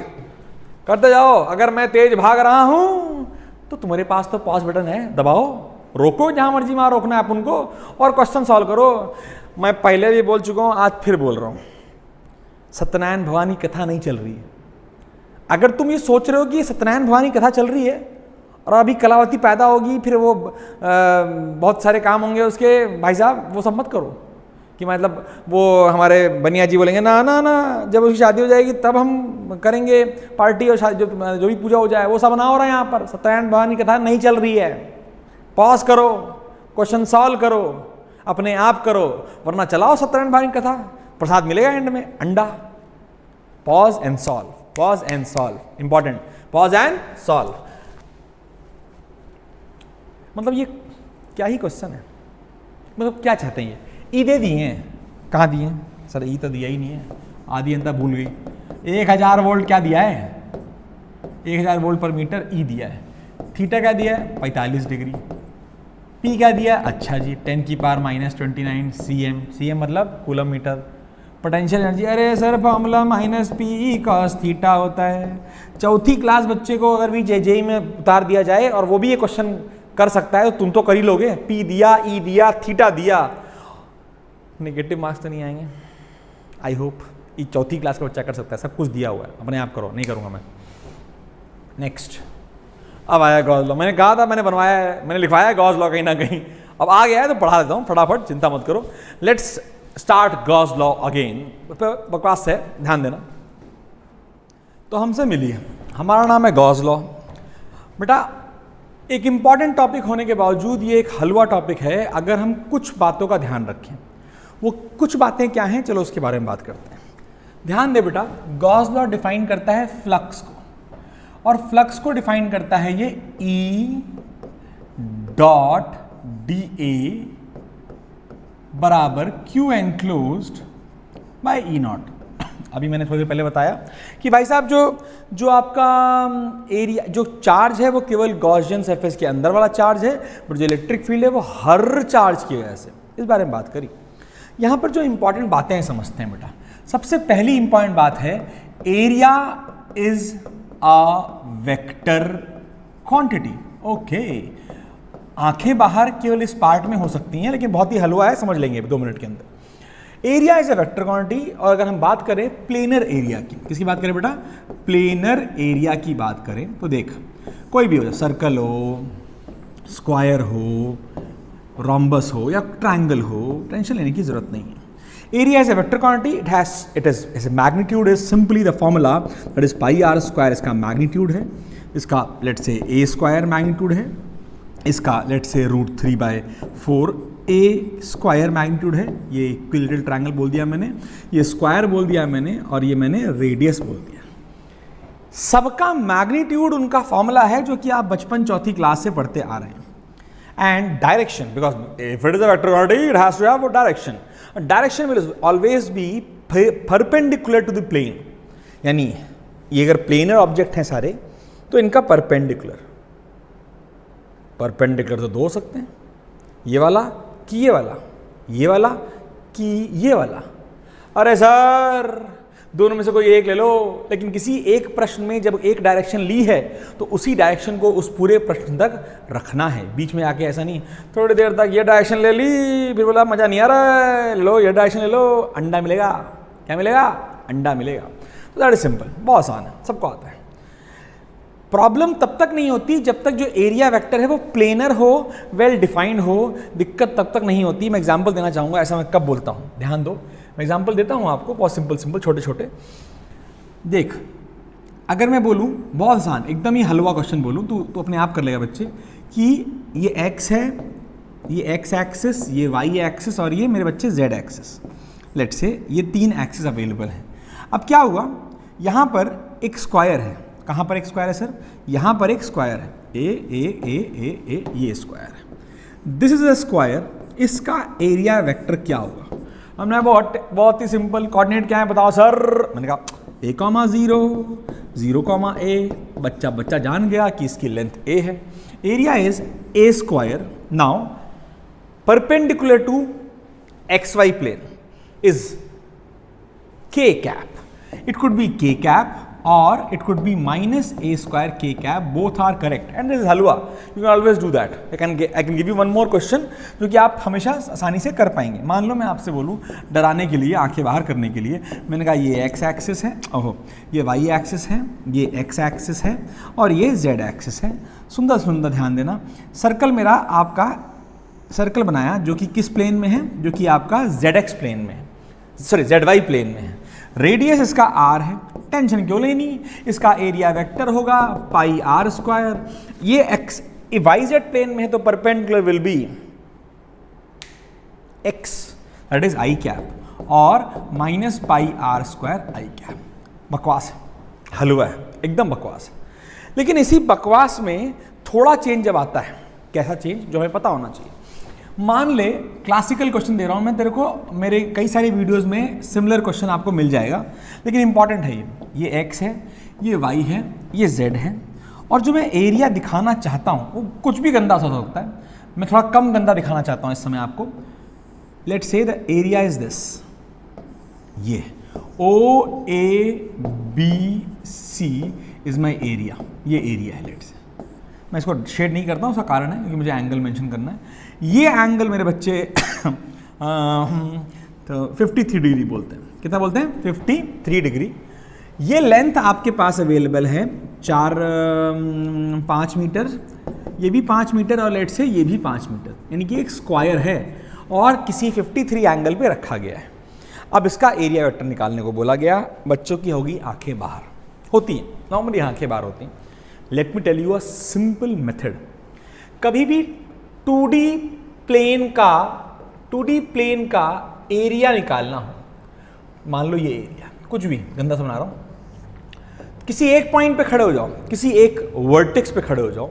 करते जाओ। अगर मैं तेज भाग रहा हूं तो तुम्हारे पास तो पॉज बटन है, दबाओ, रोको जहां मर्जी वहां रोकना है अपन को, और क्वेश्चन सॉल्व करो। मैं पहले भी बोल चुका हूं, आज फिर बोल रहा हूं, सत्यनारायण भवानी कथा नहीं चल रही है। अगर तुम ये सोच रहे हो कि सत्यनारायण भवानी कथा चल रही है और अभी कलावती पैदा होगी, फिर वो बहुत सारे काम होंगे उसके, भाई साहब वो सब मत करो कि मतलब वो हमारे बनिया जी बोलेंगे ना ना ना, जब उसकी शादी हो जाएगी तब हम करेंगे पार्टी, और जो भी पूजा हो जाए वो सब ना हो रहा है यहाँ पर। सत्यनारायण भवानी कथा नहीं चल रही है, पॉज करो, क्वेश्चन सॉल्व करो, अपने आप करो, वरना चलाओ सत्यनारायण भवानी कथा, प्रसाद मिलेगा एंड में, अंडा। Pause and solve, pause and solve, important, pause and solve. मतलब ये क्या ही क्वेश्चन है, मतलब क्या चाहते हैं ये? ई दे दिए हैं, कहाँ दिए हैं सर? ई तो दिया ही नहीं है, आधी अंतर भूल गई। 1000 वोल्ट क्या दिया है? 1000 वोल्ट पर मीटर ई दिया है। थीटा क्या दिया है? 45 डिग्री। पी क्या दिया है? अच्छा जी 10 की पावर -29 cm, cm मतलब कूलम मीटर। पोटेंशियल एनर्जी, अरे sir formula -PE cos theta होता है। चौथी क्लास बच्चे को अगर भी जेई में उतार दिया जाए और वो भी ये क्वेश्चन कर सकता है तो तुम तो कर ही लोगे। पी दिया, ई दिया, थीटा दिया, नेगेटिव मार्क्स तो नहीं आएंगे आई होप। ये चौथी क्लास का बच्चा कर सकता है, सब कुछ दिया हुआ है, अपने आप करो, नहीं करूँगा मैं। नेक्स्ट अब आया गॉस लॉ, मैंने कहा था, मैंने बनवाया है, मैंने लिखवाया है गॉस लॉ कहीं ना कहीं, अब आ गया है तो पढ़ा देता हूँ फटाफट, चिंता मत करो। Let's start Gauss law again. बकवास है, ध्यान देना। तो हमसे मिलिए, हमारा नाम है गॉस लॉ। बेटा एक इंपॉर्टेंट टॉपिक होने के बावजूद ये एक हलवा टॉपिक है अगर हम कुछ बातों का ध्यान रखें। वो कुछ बातें क्या हैं, चलो उसके बारे में बात करते हैं। ध्यान दे बेटा, गॉस लॉ डिफाइन करता है फ्लक्स को, और फ्लक्स को डिफाइन करता है ये E डॉट डी ए बराबर Q enclosed by E not. अभी मैंने थोड़ी देर पहले बताया कि भाई साहब जो आपका एरिया, जो चार्ज है वो केवल गॉसियन सरफेस के अंदर वाला चार्ज है, बट जो इलेक्ट्रिक फील्ड है वो हर चार्ज की वजह से। इस बारे में बात करी। यहाँ पर जो इंपॉर्टेंट बातें हैं समझते हैं बेटा। सबसे पहली इंपॉर्टेंट बात है, area is a vector quantity. Okay, आंखें बाहर केवल इस पार्ट में हो सकती हैं, लेकिन बहुत ही हलवा है, समझ लेंगे 2 मिनट के अंदर। Area is a vector quantity, और अगर हम बात करें प्लेनर एरिया की, किसकी बात करें बेटा? प्लेनर एरिया की बात करें तो देख, कोई भी हो, सर्कल हो, स्क्वायर हो, रोम्बस हो या ट्रायंगल हो, टेंशन लेने की जरूरत नहीं है। Area is a vector quantity, it is magnitude is simply the formula that is pi are square, इसका मैग्नीट्यूड है, इसका let's say A square magnitude है, इसका let's say √3/4 A square magnitude है। ये इक्विलेटरल ट्रायंगल बोल दिया मैंने, ये स्क्वायर बोल दिया मैंने, और ये मैंने रेडियस बोल दिया। सबका मैग्नीट्यूड उनका फॉर्मूला है जो कि आप बचपन 4th क्लास से पढ़ते आ रहे हैं। And direction, because if it is a vector quantity it has to have direction, direction will always be perpendicular to the plane. यानी ये अगर प्लेनर ऑब्जेक्ट हैं सारे, तो इनका परपेंडिकुलर तो 2 हो सकते हैं, ये वाला कि ये वाला, ये वाला कि ये वाला। अरे सर दोनों में से कोई एक ले लो, लेकिन किसी एक प्रश्न में जब एक डायरेक्शन ली है तो उसी डायरेक्शन को उस पूरे प्रश्न तक रखना है। बीच में आके ऐसा नहीं, थोड़ी देर तक ये डायरेक्शन ले ली, फिर बोला मजा नहीं आ रहा है, लो ये डायरेक्शन ले लो, अंडा मिलेगा। क्या मिलेगा? अंडा मिलेगा। तो दैट इज सिंपल, बहुत आसान है, सबको आता है। प्रॉब्लम तब तक नहीं होती जब तक जो एरिया वेक्टर है वो प्लेनर हो, वेल डिफाइंड हो, दिक्कत तब तक नहीं होती। मैं एग्जांपल देना चाहूँगा, ऐसा मैं कब बोलता हूँ, ध्यान दो, मैं एग्जांपल देता हूँ आपको, बहुत सिंपल छोटे छोटे। देख, अगर मैं बोलूँ, बहुत आसान, एकदम ही हलवा क्वेश्चन बोलूँ तो अपने आप कर लेगा बच्चे, कि ये x है, ये x एक्सिस, ये y एक्सिस, और ये मेरे बच्चे z एक्सिस। लेट्स से ये 3 एक्सिस अवेलेबल हैं। अब क्या हुआ, यहाँ पर एक स्क्वायर है। कहाँ पर एक स्क्वायर है सर? यहाँ पर एक स्क्वायर है, ए, ये स्क्वायर है। दिस इज अ स्क्वायर, इसका एरिया वेक्टर क्या होगा? हमने बहुत ही सिंपल, कोऑर्डिनेट क्या है बताओ सर? मैंने कहा a,0, 0, a। बच्चा जान गया कि इसकी लेंथ a है। Area is a square. Now perpendicular to xy plane is k cap. It could be k cap or it could be minus a square k cap, both are correct and this is halwa, you can always do that. I can give you one more question जो कि आप हमेशा आसानी से कर पाएंगे। मान लो मैं आपसे बोलूँ डराने के लिए, आंखें बाहर करने के लिए, मैंने कहा ये x एक्सिस है, ओहो ये y एक्सिस है, ये x एक्सिस है, और ये z एक्सिस है। सुंदर ध्यान देना, सर्कल मेरा आपका सर्कल बनाया जो कि किस प्लेन में है? जो कि आपका zx प्लेन में है, सॉरी zy प्लेन में है। रेडियस इसका r है, टेंशन क्यों लेनी, इसका एरिया वेक्टर होगा पाई आर स्क्वायर। ये x YZ प्लेन में है तो perpendicular will be x, that is i cap, और minus pi are square i cap. बकवास है, हलवा है, एकदम बकवास है। लेकिन इसी बकवास में थोड़ा चेंज जब आता है, कैसा चेंज, जो हमें पता होना चाहिए। मान ले क्लासिकल क्वेश्चन दे रहा हूं मैं तेरे को, मेरे कई सारे वीडियोस में सिमिलर क्वेश्चन आपको मिल जाएगा, लेकिन इंपॉर्टेंट है ये x है, ये y है, ये z है, और जो मैं एरिया दिखाना चाहता हूं वो कुछ भी गंदा सा हो सकता है। मैं थोड़ा कम गंदा दिखाना चाहता हूं इस समय आपको। Let's say the area is this, ये OABC इज माई एरिया, ये एरिया है। लेट्स से मैं इसको शेड नहीं करता हूँ, उसका कारण है क्योंकि मुझे एंगल मेंशन करना है। ये एंगल मेरे बच्चे तो 53 डिग्री बोलते हैं। कितना बोलते हैं? 53 डिग्री। ये लेंथ आपके पास अवेलेबल है 5 मीटर, ये भी 5 मीटर और लेट से ये भी 5 मीटर, यानी कि एक स्क्वायर है और किसी 53 एंगल पे रखा गया है। अब इसका एरिया वेक्टर निकालने को बोला गया। बच्चों की होगी आंखें बाहर, होती हैं नॉर्मली, आंखें बाहर होती हैं। Let me tell you a simple method. कभी भी 2D प्लेन का एरिया निकालना हो, मान लो ये एरिया, कुछ भी गंदा सा बना रहा हूँ, किसी एक पॉइंट पे खड़े हो जाओ, किसी एक वर्टेक्स पे खड़े हो जाओ,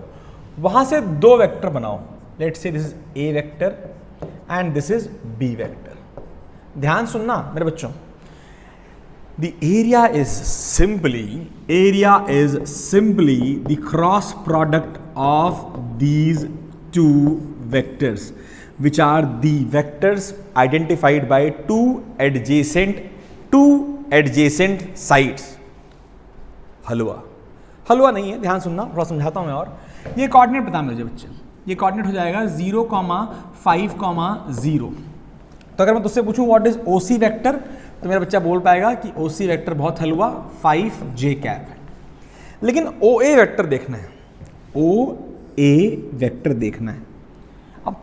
वहां से 2 वेक्टर बनाओ। Let say this is a vector and this is b vector. ध्यान सुनना मेरे बच्चों, the area is simply the cross product of these 2 vectors, which are the vectors identified by two adjacent sides. हलवा नहीं है, ध्यान सुनना, थोड़ा समझाता हूं मैं। और ये कोऑर्डिनेट बता मुझे बच्चे, ये कोऑर्डिनेट हो जाएगा 0, 5, 0। तो अगर मैं तुझसे पूछूं व्हाट इज ओसी वेक्टर, तो मेरा बच्चा बोल पाएगा कि ओसी वेक्टर बहुत हलवा 5j कैप है। लेकिन ओ ए वेक्टर देखना है, ओ ए वेक्टर देखना है। अब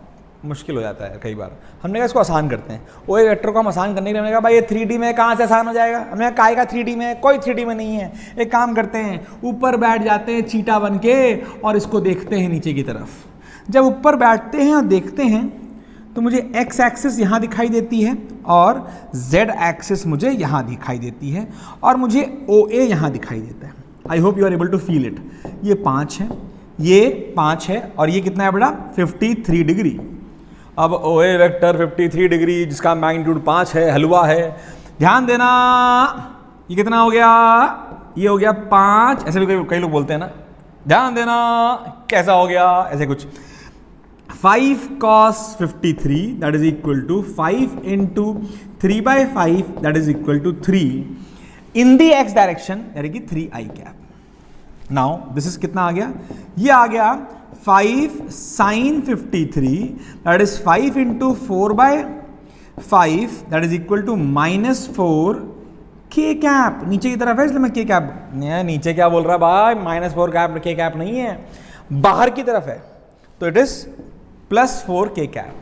मुश्किल हो जाता है कई बार, हमने कहा इसको आसान करते हैं। ओ ए वेक्टर को हम आसान करने के लिए हमने कहा भाई ये 3D में कहाँ से आसान हो जाएगा, हमने कहा काय का 3D में, कोई 3D में नहीं है। एक काम करते हैं, ऊपर बैठ जाते हैं चीटा बन के और इसको देखते हैं नीचे की तरफ। जब ऊपर बैठते हैं और देखते हैं तो मुझे x एक्सिस यहाँ दिखाई देती है और z एक्सिस मुझे यहाँ दिखाई देती है और मुझे OA यहाँ दिखाई देता है। I hope you are able to feel it. ये 5 है, ये 5 है और ये कितना है बेटा 53 डिग्री। अब OA वेक्टर 53 डिग्री जिसका मैग्नीट्यूड 5 है, हलवा है। ध्यान देना, ये कितना हो गया, ये हो गया 5। ऐसे भी कई लोग बोलते हैं ना, ध्यान देना कैसा हो गया, ऐसे कुछ। 5 cos 53 that is equal to 5 into 3/5 that is equal to 3 in the x direction, यानी कि 3i cap. Now this is कितना आ गया, ये आ गया 5 sin 53 that is 5 into 4/5 that is equal to -4 k cap. नीचे की तरफ है इसलिए मैं k कैप, नीचे क्या बोल रहा है भाई, -4 कैप k कैप नहीं है, बाहर की तरफ है, तो इट इज +4 k कैप।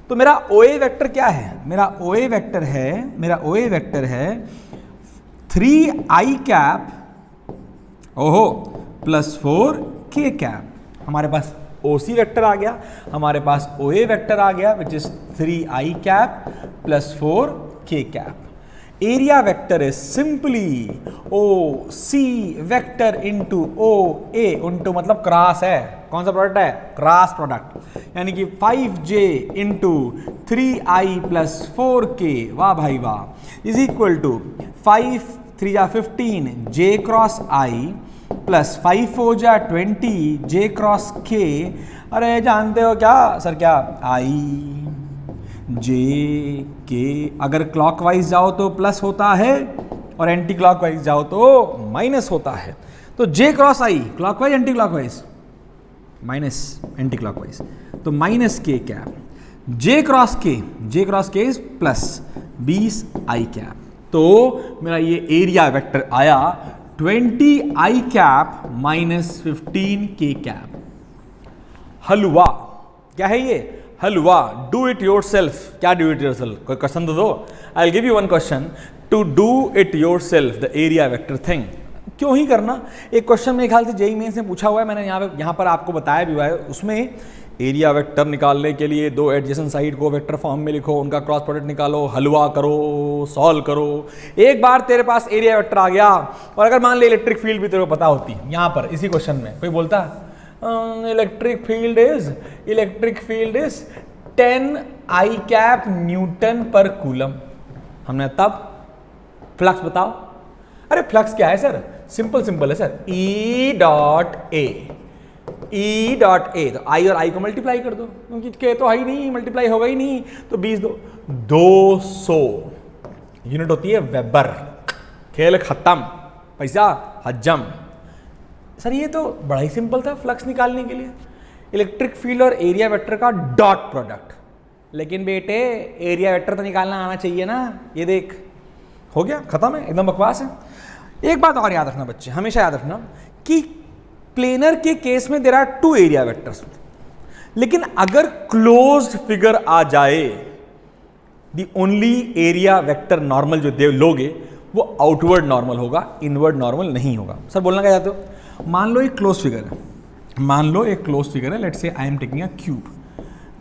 तो मेरा OA वेक्टर क्या है, मेरा OA वेक्टर है 3i कैप ओहो +4 k कैप। हमारे पास OC वेक्टर आ गया, हमारे पास OA वेक्टर आ गया which is 3i cap +4 k cap. Area vector is simply OC vector into OA, into मतलब क्रॉस है, कौन सा प्रोडक्ट है, क्रॉस प्रोडक्ट, यानी कि 5j इंटू 3i + 4k, वाह भाई वाह, इज इक्वल टू 5 3 जा 15 j क्रॉस i प्लस 5 4 जा 20 j क्रॉस k। अरे जानते हो क्या सर, क्या i j k, अगर क्लॉकवाइज जाओ तो प्लस होता है और एंटी क्लॉकवाइज जाओ तो माइनस होता है। तो j cross i clockwise anti clockwise, minus anti clockwise, तो -k cap. j cross k is +20i cap. तो मेरा ये एरिया वेक्टर आया 20i कैप -15k कैप। हलवा क्या है ये, हलवा। Do it yourself. क्या डू इट योर सेल्फ, कोई क्वेश्चन तो दो। I will give you one question, to do it yourself the area vector thing. क्यों ही करना, एक क्वेश्चन मेरे ख्याल से जेईई मेंस में पूछा हुआ है, मैंने यहाँ पर आपको बताया भी हुआ है। उसमें एरिया वेक्टर निकालने के लिए 2 एडजेसेंट साइड को वेक्टर फॉर्म में लिखो, उनका क्रॉस प्रोडक्ट निकालो, हलवा करो, सॉल्व करो। एक बार तेरे पास एरिया वेक्टर आ गया और अगर मान ले इलेक्ट्रिक फील्ड भी तेरे को पता होती, यहाँ पर इसी क्वेश्चन में कोई बोलता electric field is 10i cap Newton पर कूलम। हमने तब फ्लक्स बताओ, अरे फ्लक्स क्या है सर, सिंपल है सर, E डॉट ए। तो आई और आई को मल्टीप्लाई कर दो, क्योंकि के तो है ही नहीं, मल्टीप्लाई होगा ही नहीं, तो 20 200 यूनिट होती है वेबर। खेल खत्म, पैसा हजम। सर ये तो बड़ा ही सिंपल था फ्लक्स निकालने के लिए, इलेक्ट्रिक फील्ड और एरिया वेक्टर का डॉट प्रोडक्ट। लेकिन बेटे एरिया वेक्टर तो निकालना आना चाहिए ना, ये देख हो गया, खत्म है, एकदम बकवास है। एक बात और याद रखना बच्चे, हमेशा याद रखना कि प्लेनर के केस में there are two area vectors, लेकिन अगर क्लोज्ड फिगर आ जाए the only area vector normal जो दे लोगे वो आउटवर्ड नॉर्मल होगा, इनवर्ड नॉर्मल नहीं होगा। सर बोलना क्या चाहते हो? मान लो एक क्लोज फिगर है, मान लो एक क्लोज फिगर है, let's say I am taking a cube,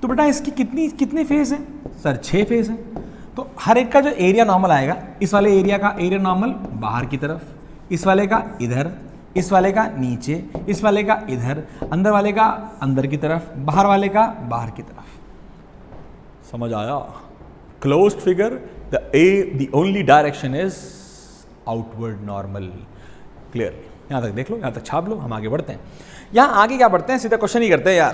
तो बेटा इसकी कितने फेस हैं? सर 6 फेस हैं। तो हर एक का जो एरिया नॉर्मल आएगा, इस वाले एरिया का एरिया नॉर्मल बाहर की तरफ, इस वाले का इधर, इस वाले का नीचे, इस वाले का इधर, अंदर वाले का अंदर की तरफ, बाहर वाले का बाहर की तरफ। समझ आया? Closed figure the only direction is outward normal। Clear? यहाँ तक देख लो, यहाँ तक छाप लो, हम आगे बढ़ते हैं। यहाँ आगे क्या बढ़ते हैं, सीधा क्वेश्चन ही करते हैं यार।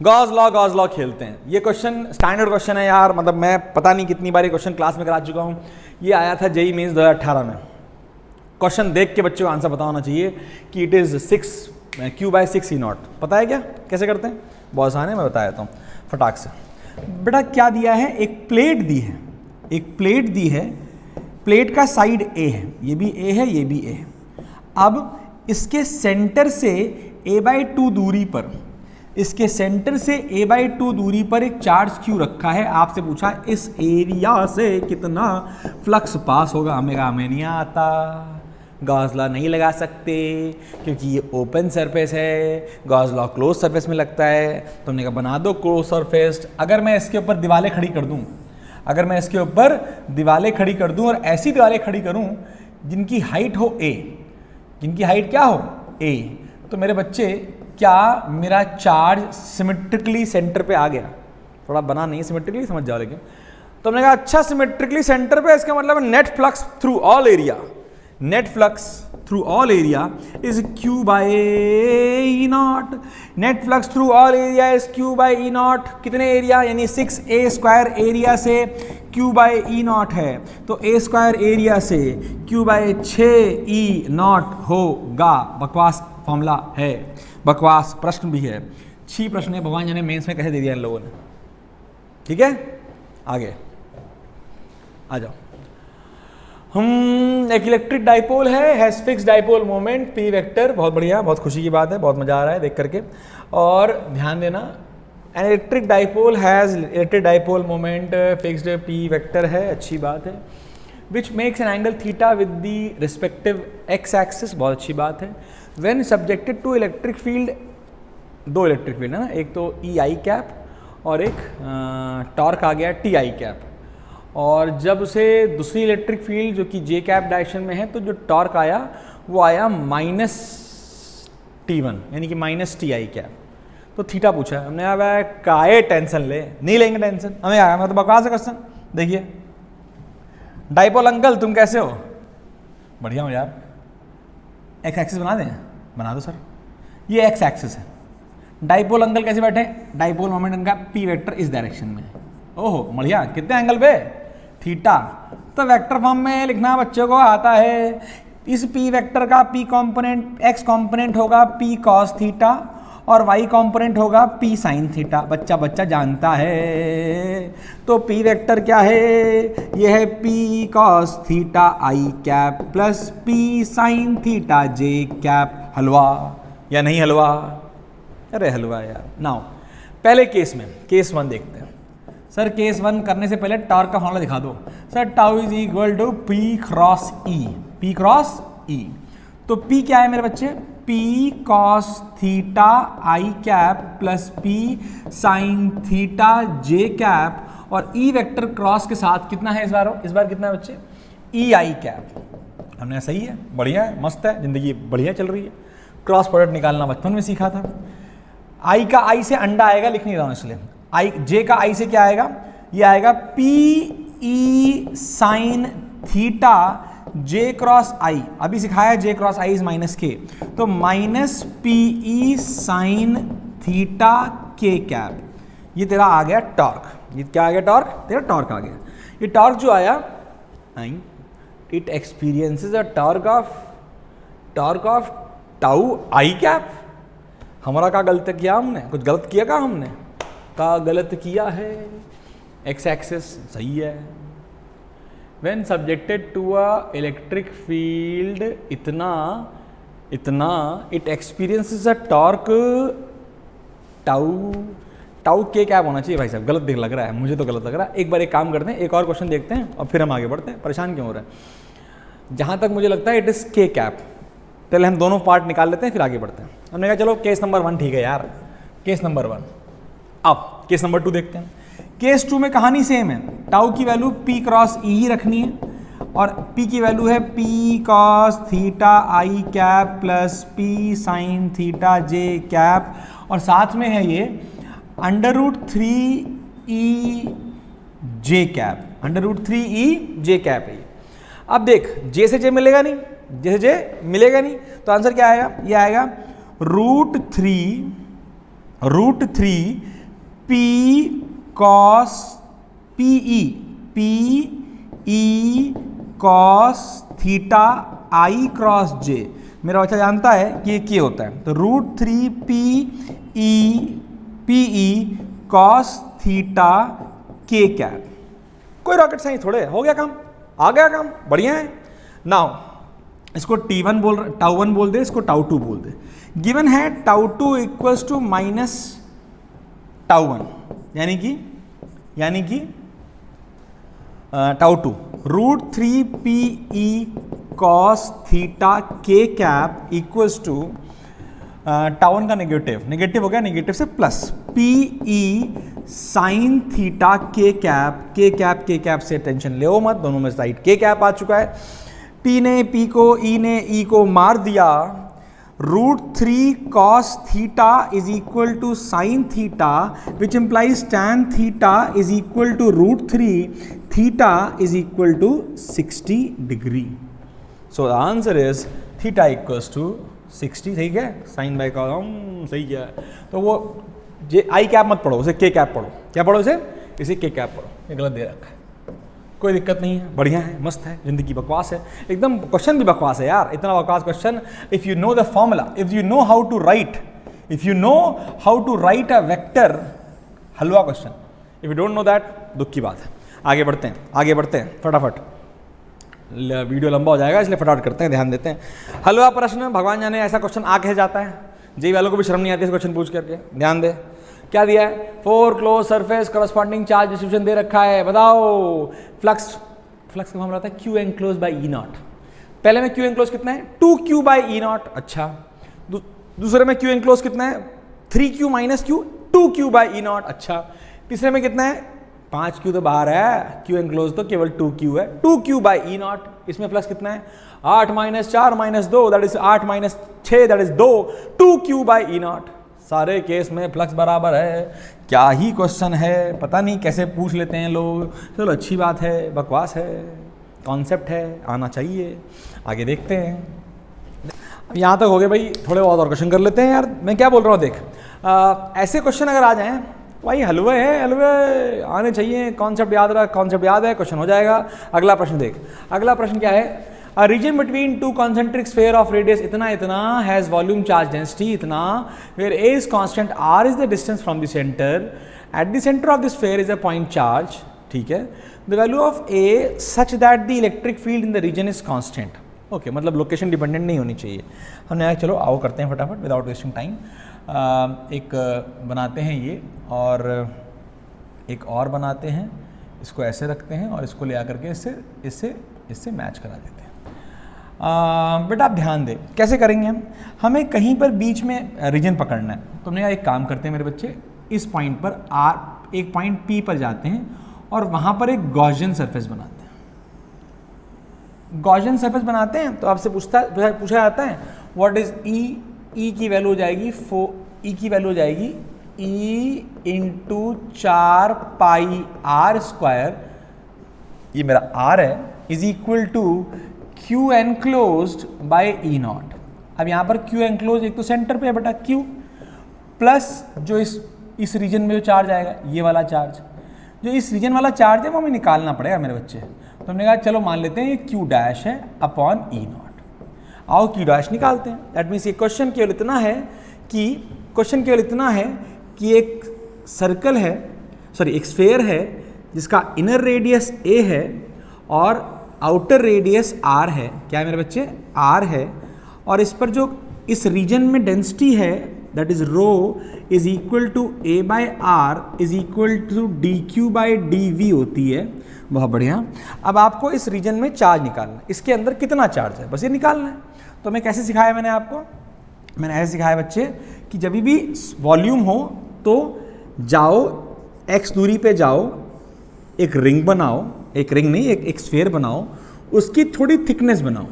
गॉस लॉ खेलते हैं। ये क्वेश्चन स्टैंडर्ड क्वेश्चन है यार, मतलब मैं पता नहीं कितनी बार ये क्वेश्चन क्लास में करा चुका हूँ। ये आया था जेईई मेंस 2018 में। क्वेश्चन देख के बच्चों को आंसर पता होना चाहिए कि इट इज़ 6 Q/6 E0। पता है क्या कैसे करते हैं? बहुत आसान है, मैं बता देता हूँ फटाक से। बेटा क्या दिया है, एक प्लेट दी है, एक प्लेट दी है, प्लेट का साइड A है, ये भी A है, ये भी A है। अब इसके सेंटर से A/2 दूरी पर, इसके सेंटर से A/2 दूरी पर एक चार्ज Q रखा है। आपसे पूछा इस एरिया से कितना फ्लक्स पास होगा। हमें नहीं आता, गॉस लॉ नहीं लगा सकते क्योंकि ये ओपन सरफेस है, गॉस लॉ क्लोज सरफेस में लगता है। तो हमने कहा बना दो क्लोज सरफेस। अगर मैं इसके ऊपर दीवारें खड़ी कर दूं, अगर मैं इसके ऊपर दीवारें खड़ी कर दूं और ऐसी दीवारें खड़ी करूं जिनकी हाइट हो A, जिनकी हाइट क्या हो A, तो मेरे बच्चे क्या मेरा चार्ज सिमेट्रिकली सेंटर पे आ गया? थोड़ा बना नहीं सिमेट्रिकली, समझ जाओ। लेकिन तो हमने कहा अच्छा सिमेट्रिकली सेंटर पे, इसका मतलब net flux through all area, net flux through all area is Q/E0। Net flux through all area is Q/E0। कितने एरिया? यानी 6A² एरिया से Q/E0 है, तो A² एरिया से Q/6E0 होगा। बकवास फॉर्मूला है, बकवास प्रश्न भी है, 6 प्रश्न है, भगवान जाने मेंस में कैसे दे दिया इन लोगों ने। ठीक है, आगे आ जाओ। एक इलेक्ट्रिक डाइपोल है, has fix dipole moment P vector. बहुत बढ़िया, बहुत खुशी की बात है, बहुत मजा आ रहा है देख करके। और ध्यान देना, an electric dipole has electric dipole moment fixed P vector है, अच्छी बात है। Which makes an angle theta with the respective x axis, बहुत अच्छी बात है। When subjected to electric field, 2 electric field है ना, एक तो EI कैप और एक टॉर्क आ गया TI कैप। और जब उसे दूसरी इलेक्ट्रिक फील्ड जो कि J कैप डायरेक्शन में है, तो जो टॉर्क आया वो आया -T1 यानी कि -TI कैप। तो थीटा पूछा है हमने, यार काहे टेंशन ले, नहीं लेंगे टेंशन, हमें आया, मैं तो बकवास है क्वेश्चन। देखिए डाइपोल अंकल तुम कैसे हो? बढ़िया हो यार। एक्स एक्सिस बना दें? बना दो सर। ये एक्स एक्सिस है। डाइपोल अंकल कैसे बैठे? डाइपोल मोमेंट इनका P वेक्टर इस डायरेक्शन में। ओहो बढ़िया, कितने एंगल पे? थीटा। तो वेक्टर फॉर्म में लिखना बच्चों को आता है। इस P वेक्टर का P कंपोनेंट, X कंपोनेंट होगा P cos थीटा और Y कंपोनेंट होगा P sin थीटा। बच्चा जानता है। तो P वेक्टर क्या है? यह है P cos theta I cap plus P sin theta J cap. हलवा या नहीं हलवा? अरे हलवा यार। नाउ पहले केस में, केस 1 देखते हैं। सर केस 1 करने से पहले टॉर्क का फॉर्मूला दिखा दो। Sir tau is equal to P cross E, P cross E। तो P क्या है मेरे बच्चे? P cos theta I cap plus P sin theta J cap और E वेक्टर क्रॉस के साथ कितना है इस बार कितना है बच्चे? EI cap. हमने सही है, बढ़िया है, मस्त है, जिंदगी बढ़िया चल रही है। क्रॉस प्रोडक्ट निकालना बचपन में सीखा था। I का I से अंडा आएगा, लिख नहीं रहा हूं इसलिए। J का I से क्या आएगा? ये आएगा PE sin theta J cross I। अभी सिखाया J cross I is -K, तो -PE sin theta K cap. ये तेरा आ गया टॉर्क। ये क्या आ गया? टॉर्क। तेरा टॉर्क आ गया। ये टॉर्क जो आया, it experiences a torque of tau I cap. हमारा क्या गलत किया हमने? कुछ गलत किया क्या हमने? का गलत किया है। एक्स एक्सिस सही है। When subjected to a electric field, इतना इतना, it experiences a torque tau, tau के कैप होना चाहिए भाई साहब, गलत दिख लग रहा है, मुझे तो गलत लग रहा है। एक बार एक काम करते हैं, एक और क्वेश्चन देखते हैं और फिर हम आगे बढ़ते हैं, परेशान क्यों हो रहे हैं। जहाँ तक मुझे लगता है इट इज़ के कैप, पहले हम दोनों पार्ट निकाल लेते हैं फिर आगे बढ़ते हैं। हमने कहा चलो केस नंबर 1 ठीक है यार, केस नंबर 1। अब केस नंबर 2 देखते हैं। केस 2 में कहानी सेम है, टाउ की वैल्यू p क्रॉस ई ही रखनी है और p की वैल्यू है p cos theta I cap plus p sin theta j cap, और साथ में है ये √3e j cap, √3e j cap है। अब देख j से j मिलेगा नहीं, j से j मिलेगा नहीं, तो आंसर क्या आएगा, ये आएगा √3 p cos pe cos theta I cross j। मेरा बच्चा जानता है कि ये क्या होता है, तो √3 pe cos theta k cap. कोई रॉकेट साइंस थोड़े, हो गया काम, आ गया काम, बढ़िया है। नाउ इसको T1 बोल, टाउ 1 बोल दे, इसको टाउ 2 बोल दे। गिवन है tau 2 equals to minus tau 1, यानी कि tau 2 √3 pe cos theta k cap equals to tau 1 का नेगेटिव हो गया, नेगेटिव से plus pe sin theta k cap से टेंशन ले मत, दोनों में साइड k कैप आ चुका है। p ने p को, e ने e को मार दिया, √3 cos theta is equal to sine theta which implies tan theta is equal to √3 theta is equal to 60 degree. So the answer is theta equals to 60। सही है, साइन बाय कॉलम सही है। तो वो जे आई कैप मत पढ़ो, उसे के कैप पढ़ो। क्या पढ़ो इसे के कैप पढ़ो, ये गलत दे रखा है, कोई दिक्कत नहीं है, बढ़िया है, मस्त है, जिंदगी बकवास है एकदम। क्वेश्चन भी बकवास है यार, इतना बकवास question. If you know the formula, if you know how to write a vector, हलवा question. If you don't know that, दुख की बात है। आगे बढ़ते हैं फटाफट, वीडियो लंबा हो जाएगा इसलिए फटाफट करते हैं, ध्यान देते हैं। हलवा प्रश्न, भगवान जाने ऐसा क्वेश्चन आ कैसे जाता है, जी वालों को भी शर्म नहीं आती इस क्वेश्चन पूछ करके। ध्यान दे, क्या दिया है, 4 close surface corresponding charge distribution दे रखा है, बताओ। फ्लक्स का फॉर्मूला था Q enclose by E naught. पहले में Q एनक्लोज कितना है, 2Q बाई ई नॉट। अच्छा, दूसरे में Q एनक्लोज कितना है, 3Q minus Q, 2Q by E not. अच्छा, तीसरे में कितना है, 5Q तो बाहर है, Q एनक्लोज तो केवल 2Q है, 2Q बाई ई नॉट। इसमें फ्लक्स कितना है, 8 minus 4 minus 2 that is 8 minus 6 that is 2, 2Q by E not. सारे केस में फ्लक्स बराबर है। क्या ही क्वेश्चन है, पता नहीं कैसे पूछ लेते हैं लोग। चलो अच्छी बात है, बकवास है, कॉन्सेप्ट है, आना चाहिए। आगे देखते हैं। यहाँ तक हो गए भाई, थोड़े बहुत और क्वेश्चन कर लेते हैं यार। मैं क्या बोल रहा हूँ, देख ऐसे क्वेश्चन अगर आ जाएं, भाई हलवे आने चाहिए। कॉन्सेप्ट याद है, क्वेश्चन हो जाएगा। अगला प्रश्न देख, अगला प्रश्न क्या है, A region between two concentric sphere of radius इतना has volume charge density इतना, where A is constant, R is the distance from the center. At the center of the sphere is a point charge, ठीक है। The value of A such that the electric field in the region is constant. Okay, मतलब location dependent नहीं होनी चाहिए। हमने चलो आओ करते हैं फटाफट विदाउट वेस्टिंग टाइम। एक बनाते हैं ये, और एक और बनाते हैं, इसको ऐसे रखते हैं और इसको ले आकर के इससे मैच करा देते हैं। बेटा आप ध्यान दें कैसे करेंगे हम, हमें कहीं पर बीच में रीजन पकड़ना है। तो हमने एक काम करते हैं मेरे बच्चे, इस पॉइंट पर एक पॉइंट P पर जाते हैं और वहाँ पर एक गॉसियन सरफेस बनाते हैं। तो आपसे पूछा जाता है व्हाट इज E की वैल्यू हो जाएगी E into 4 pi R square, ये मेरा R है, is equal to Q enclosed by E naught. अब यहाँ पर Q एनक्लोज एक तो सेंटर पे है बेटा Q, प्लस जो इस रीजन में जो चार्ज आएगा, ये वाला चार्ज, जो इस रीजन वाला चार्ज है वो हमें निकालना पड़ेगा मेरे बच्चे। तो हमने कहा चलो मान लेते हैं ये Q डैश है अपॉन E नॉट। आओ Q डैश निकालते हैं। दैट मीन्स ये क्वेश्चन केवल इतना है कि एक सर्कल है, एक स्फेयर है जिसका इनर रेडियस A है और आउटर रेडियस R है। क्या है मेरे बच्चे, R है, और इस पर जो इस रीजन में डेंसिटी है that is rho is equal to a by r is equal to d q by d v होती है। बहुत बढ़िया। अब आपको इस रीजन में चार्ज निकालना है, इसके अंदर कितना चार्ज है बस ये निकालना है। तो मैं कैसे सिखाया मैंने आपको, मैंने ऐसे सिखाया बच्चे कि जब भी वॉल्यूम हो तो जाओ x दूरी पे जाओ, एक रिंग बनाओ, एक रिंग नहीं एक स्फीयर बनाओ, उसकी थोड़ी थिकनेस बनाओ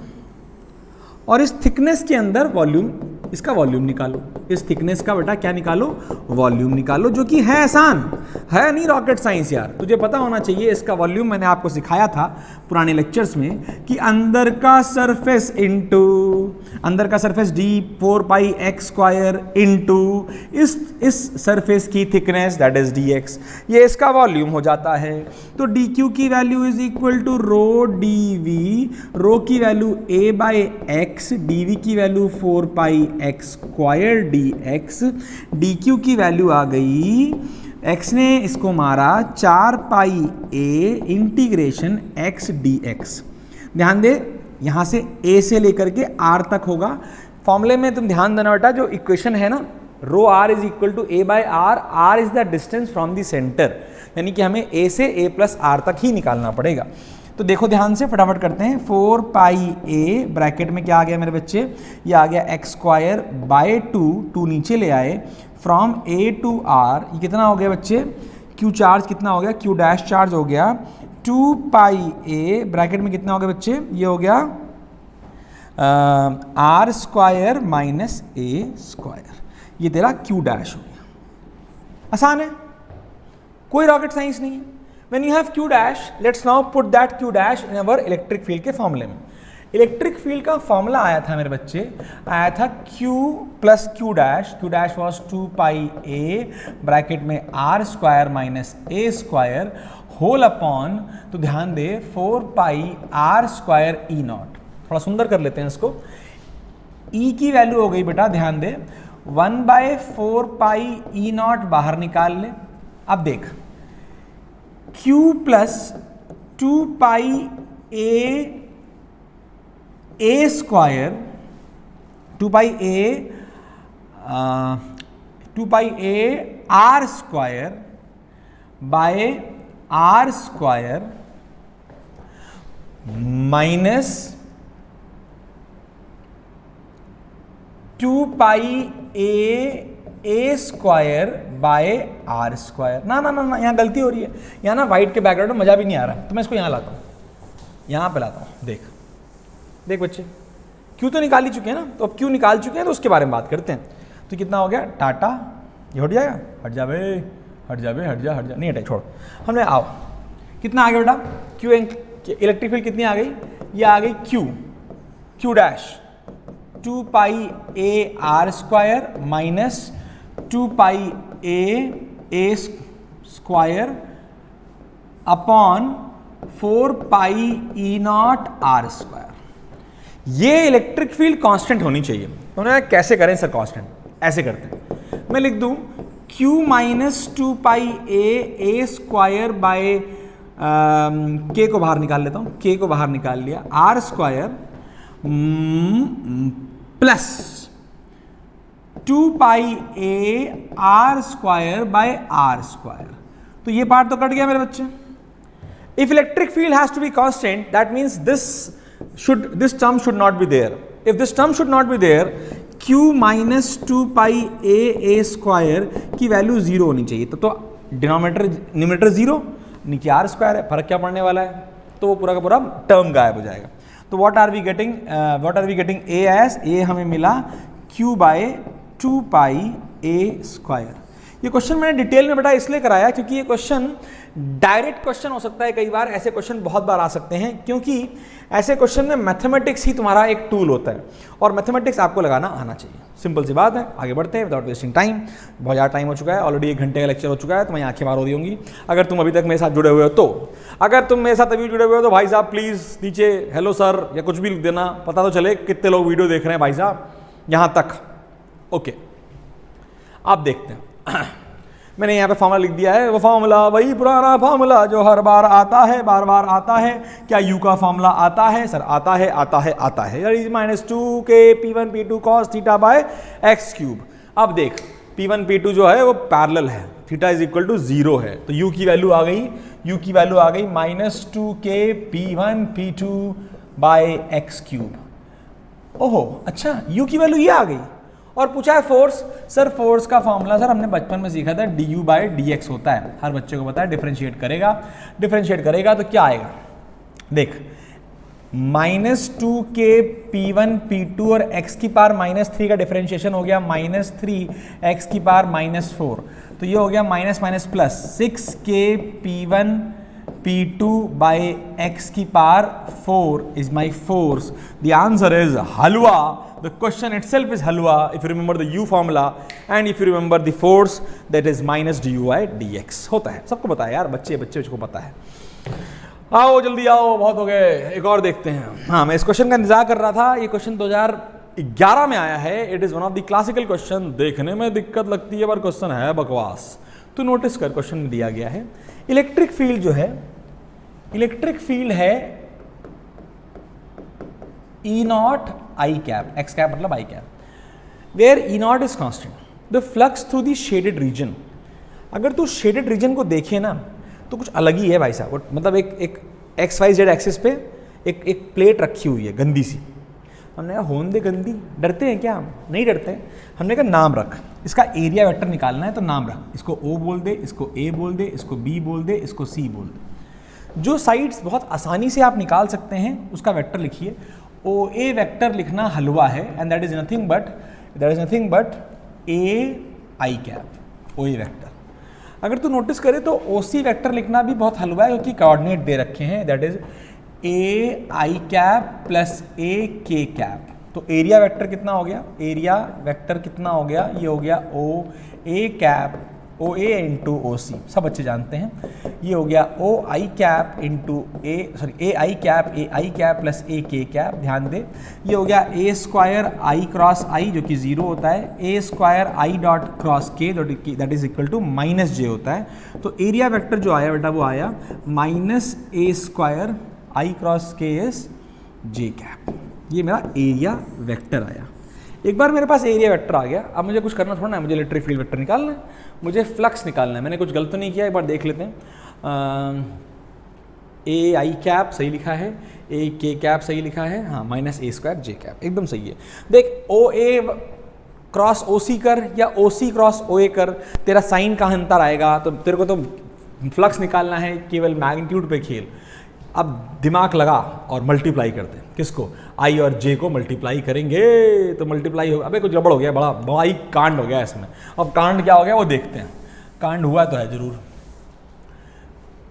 और इस थिकनेस के अंदर वॉल्यूम, इसका वॉल्यूम निकालो। इस थिकनेस का बेटा क्या निकालो, वॉल्यूम निकालो, जो कि है आसान, है नहीं रॉकेट साइंस यार, तुझे पता होना चाहिए इसका वॉल्यूम। मैंने आपको सिखाया था पुराने लेक्चर्स में कि अंदर का सरफेस इनटू अंदर का surface d 4 pi x square into इस सरफेस की थिकनेस दैट इज dx, ये इसका वॉल्यूम हो जाता है। तो dq की value is equal to rho dv, rho की value a by x, dv की value 4 pi x square dx, dq की वैल्यू आ गई, x ने इसको मारा 4 pi a integration x dx। ध्यान दे यहां से a से लेकर के r तक होगा। फॉर्मूले में तुम ध्यान देना बेटा, जो इक्वेशन है ना rho r is equal to a by r, r is the distance from the centre, यानी कि हमें a से a प्लस r तक ही निकालना पड़ेगा। तो देखो ध्यान से फटाफट करते हैं। 4 पाई a ब्रैकेट में क्या आ गया मेरे बच्चे, ये आ गया x स्क्वायर बाय 2 नीचे ले आए, फ्रॉम a टू r, ये कितना हो गया बच्चे, q चार्ज कितना हो गया, q डैश चार्ज हो गया 2 पाई a ब्रैकेट में कितना हो गया बच्चे, ये हो गया r square minus a square, ये तेरा q डैश हो गया। आसान है, कोई रॉकेट साइंस नहीं है। When you have q dash, let's now put that q dash in our electric field के फॉर्मूले में। इलेक्ट्रिक फील्ड का फॉर्मूला आया था मेरे बच्चे, आया था q plus q dash was 2 pi a bracket में r square minus a square whole upon, तो ध्यान दे 4 pi r square e naught. थोड़ा सुंदर कर लेते हैं इसको। e की वैल्यू हो गई बेटा, ध्यान दे 1 बाय 4 पाई ई नॉट बाहर निकाल ले। अब देख q plus 2 pi a square, 2 pi a r square by r square minus 2 pi a square by r square. ना ना ना ना, यहाँ गलती हो रही है, यहाँ ना वाइट के बैकग्राउंड में मजा भी नहीं आ रहा है, तो मैं इसको यहाँ लाता हूँ, यहाँ पे लाता हूँ। देख देख बच्चे, क्यों तो निकाल ही चुके हैं ना, तो अब क्यों निकाल चुके हैं तो उसके बारे में बात करते हैं। तो कितना हो गया टाटा, ये हट जाएगा, हट जा बे, हट जा बे, हट जा नहीं हटे, छोड़। हमने आओ कितना आ गया बेटा, क्यू इलेक्ट्रिक फील्ड कितनी आ गई, ये आ गई Q dash 2 pi a r square minus 2 pi a square upon 4 pi E not r square. ये इलेक्ट्रिक फील्ड कांस्टेंट होनी चाहिए। तो उन्हें कैसे करें सर कांस्टेंट, ऐसे करते हैं, मैं लिख दूं q minus 2 pi a square by k को बाहर निकाल लेता हूं, k को बाहर निकाल लिया, r square plus 2 pi a r square by r square. तो ये पार्ट तो कट गया मेरे बच्चे। If electric field has to be constant, that means this term should not be there. If this term should not be there, q minus 2 pi a square की value 0 होनी चाहिए। तो न्यूमरेटर 0, नीचे r square है, फर्क क्या पड़ने वाला है, तो वो पूरा का पूरा टर्म गायब हो जाएगा। तो what are we getting a as, a हमें मिला q by 2 pi a square. ये क्वेश्चन मैंने डिटेल में बेटा इसलिए कराया क्योंकि ये क्वेश्चन डायरेक्ट क्वेश्चन हो सकता है, कई बार ऐसे क्वेश्चन बहुत बार आ सकते हैं, क्योंकि ऐसे क्वेश्चन में मैथमेटिक्स ही तुम्हारा एक टूल होता है और मैथमेटिक्स आपको लगाना आना चाहिए। सिंपल सी बात है। आगे बढ़ते हैं विदाउट वेस्टिंग टाइम। बहुत ज़्यादा टाइम हो चुका है, ऑलरेडी 1 घंटे का लेक्चर हो चुका है, तुम्हारी आंखें बाहर हो रही होंगी। अगर तुम अभी तक मेरे साथ जुड़े हुए हो तो, अगर तुम मेरे साथ अभी जुड़े हुए हो तो भाई साहब प्लीज़ नीचे हेलो सर या कुछ भी लिख देना, पता तो चले कितने लोग वीडियो देख रहे हैं भाई साहब यहाँ तक। ओके, आप देखते हैं मैंने यहाँ पे फॉर्मूला लिख दिया है, वो फॉर्मूला वही पुराना फॉर्मूला जो हर बार आता है, बार बार आता है। क्या यू का फॉर्मूला आता है सर? आता है, आता है, आता है। -2k P1 P2 cos theta bye x cube. अब देख P1 P2 जो है वो पैरेलल है, थीटा इज इक्वल टू 0 है, तो u की वैल्यू आ गई, u की वैल्यू आ गई -2k P1 P2 bye x cube. ओहो अच्छा, u की वैल्यू ये आ गई। और पूछा है फोर्स। सर फोर्स का फॉर्मूला सर हमने बचपन में सीखा था, du बाय dx होता है, हर बच्चे को पता है। डिफरेंशिएट करेगा तो क्या आएगा देख, -2k P1 P2 और x की पावर -3 का डिफरेंशिएशन हो गया -3 x की पावर -4, तो ये हो गया minus minus plus 6k P1 P2 by x की power 4 is my force. The answer is halwa. The question itself is halwa if you remember the u formula and if you remember the force that is minus du by dx होता है। सबको पता है यार, बच्चे को पता है। आओ जल्दी आओ, बहुत हो गए, एक और देखते हैं। हाँ मैं इस क्वेश्चन का इंतजार कर रहा था, ये क्वेश्चन 2011 में आया है। It is one of the classical question, देखने में दिक्कत लगती है पर क्वेश्चन है बकवास। तो नोटिस कर, क्वेश्चन में दिया गया है इलेक्ट्रिक फील्ड जो है, इलेक्ट्रिक फील्ड है E naught I cap, X cap मतलब I cap, where E naught is constant, the flux through the shaded region. अगर तू शेडेड रीजन को देखे ना तो कुछ अलग ही है भाई साहब। मतलब एक एक्स वाई जेड एक्सिस पे एक प्लेट रखी हुई है गंदी सी। हमने कहा होने दे गंदी, डरते हैं क्या हम? नहीं डरते हैं। हमने कहा नाम रख, इसका एरिया वेक्टर निकालना है तो नाम रख, इसको O बोल दे, इसको A बोल दे, इसको B बोल दे, इसको C बोल दे। जो साइड्स बहुत आसानी से आप निकाल सकते हैं उसका वेक्टर लिखिए। OA वेक्टर लिखना हलवा है and that is nothing but A i cap, OA vector. अगर तू नोटिस करे तो OC वेक्टर लिखना भी बहुत हलवा है क्योंकि कोऑर्डिनेट दे रखे हैं, that is A i cap plus A K cap. तो एरिया वेक्टर कितना हो गया? एरिया वेक्टर कितना हो गया? ये हो गया OA cap, OA into OC, सब बच्चे जानते हैं। ये हो गया O i cap into A i cap plus A K cap. ध्यान दे, ये हो गया A square I cross I जो कि 0 होता है, A square I dot cross K that is equal to -j होता है। तो एरिया वेक्टर जो आया बेटा वो आया -A square I cross K is J cap. ये मेरा एरिया वेक्टर आया। एक बार मेरे पास एरिया वेक्टर आ गया, अब मुझे कुछ करना थोड़ा ना है, मुझे इलेक्ट्रिक फील्ड वेक्टर निकालना है, मुझे फ्लक्स निकालना है। मैंने कुछ गलत तो नहीं किया, एक बार देख लेते हैं। A आई कैप सही लिखा है, A K कैप सही लिखा है, हाँ -A स्क्वायर J कैप एकदम सही है। देख OA क्रॉस OC कर या OC क्रॉस OA कर, तेरा साइन का अंतर आएगा। तो तेरे को तो फ्लक्स निकालना है, केवल मैग्नीट्यूड पे खेल। अब दिमाग लगा और मल्टीप्लाई करते हैं। किसको? आई और जे को मल्टीप्लाई करेंगे तो मल्टीप्लाई होगा। अबे कुछ गड़बड़ हो गया, बड़ा ही कांड हो गया इसमें। अब कांड क्या हो गया वो देखते हैं। कांड हुआ तो है जरूर।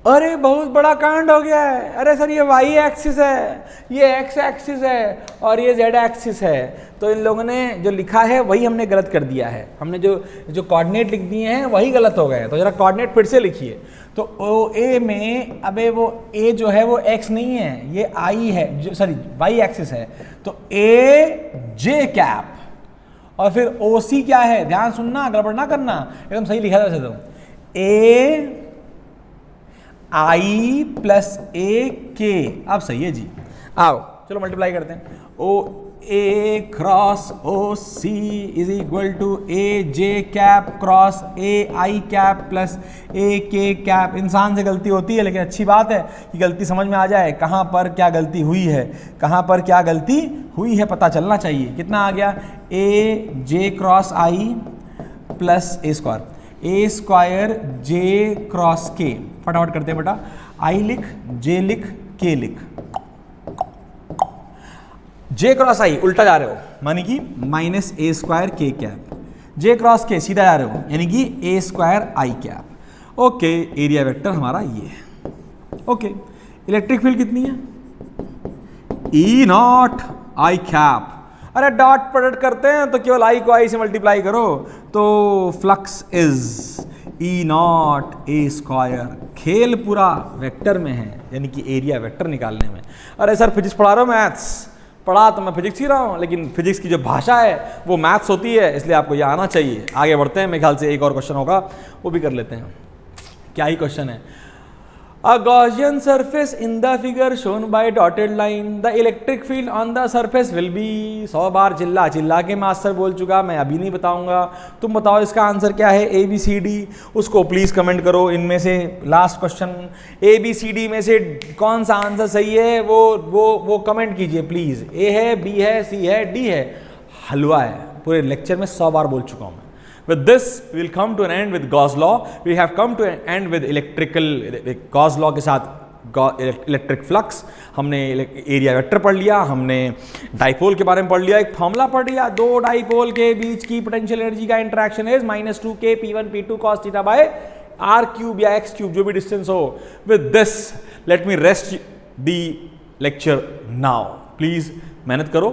अरे बहुत बड़ा कांड हो गया है। अरे सर ये वाई एक्सिस है, ये एक्स एक्सिस है और ये जेड एक्सिस है। तो इन लोगों ने जो लिखा है वही हमने गलत कर दिया है। हमने जो कोऑर्डिनेट लिख दिए हैं वही गलत हो गए। तो जरा कोऑर्डिनेट फिर से लिखिए। तो ओ ए में अबे वो ए जो है वो एक्स नहीं है, ये आई है, सॉरी वाई एक्सिस है। तो ए जे कैप और फिर ओ सी क्या है, ध्यान सुनना, गड़बड़ ना करना, एकदम सही लिखा था वैसे तो। ए आई प्लस ए के, अब सही है जी। आओ चलो मल्टीप्लाई करते हैं। O A cross O C is equal to A J cap cross A I cap plus A K cap. इंसान से गलती होती है लेकिन अच्छी बात है कि गलती समझ में आ जाए, कहाँ पर क्या गलती हुई है, कहाँ पर क्या गलती हुई है पता चलना चाहिए। कितना आ गया? ए जे क्रॉस आई प्लस ए स्क्वायर जे क्रॉस के। फटाफट करते हैं बेटा, आई लिख, जे लिख, के लिख। जे क्रॉस आई उल्टा जा रहे हो मानी कि -A स्क्वायर के कैप, जे क्रॉस के सीधा जा रहे हो यानी कि A square I cap. Okay, area vector हमारा ये है। ओके, इलेक्ट्रिक फील्ड कितनी है? E naught I cap. अरे डॉट प्रोडक्ट करते हैं तो केवल आई को आई से मल्टीप्लाई करो, तो flux is E not A square. खेल पूरा वेक्टर में है यानी कि एरिया वेक्टर निकालने में। अरे सर फिजिक्स पढ़ा रहा हूँ, मैथ्स पढ़ा तो मैं फिजिक्स ही रहा हूँ, लेकिन फिजिक्स की जो भाषा है वो मैथ्स होती है, इसलिए आपको ये आना चाहिए। आगे बढ़ते हैं, मेरे ख्याल से एक और क्वेश्चन होगा, वो भी कर लेते हैं। क्या ही क्वेश्चन है। A Gaussian surface in the figure shown by dotted line, the electric field on the surface will be। 100 बार चिल्ला चिल्ला के मास्टर बोल चुका, मैं अभी नहीं बताऊंगा, तुम बताओ इसका आंसर क्या है। ए बी सी डी, उसको प्लीज कमेंट करो। इनमें से last question a b c d में से कौन सा आंसर सही है वो कमेंट कीजिए प्लीज। ए है, बी है, सी है, डी है। हलवा है, पूरे लेक्चर में 100 बार बोल चुका हूं मैं। With this, we will come to an end with Gauss law. We have come to an end with Gauss law के साथ इलेक्ट्रिक फ्लक्स, हमने एरिया वेक्टर पढ़ लिया, हमने डाइपोल के बारे में पढ़ लिया, एक फॉर्मूला पढ़ लिया, दो डाइपोल के बीच की पोटेंशियल एनर्जी का interaction is -2k P1 P2 cos theta by r cube या x क्यूब, जो भी डिस्टेंस हो। With this, let me rest the lecture now. Please मेहनत करो,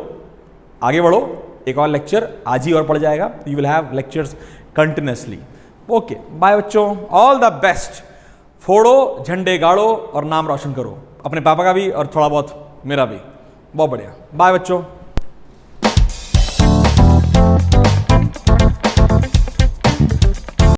आगे बढ़ो। एक और लेक्चर आज ही और पड़ जाएगा। You will have lectures continuously. Okay, bye बच्चों, ऑल द बेस्ट। फोड़ो, झंडे गाड़ो और नाम रोशन करो, अपने पापा का भी और थोड़ा बहुत मेरा भी। बहुत बढ़िया, बाय बच्चों।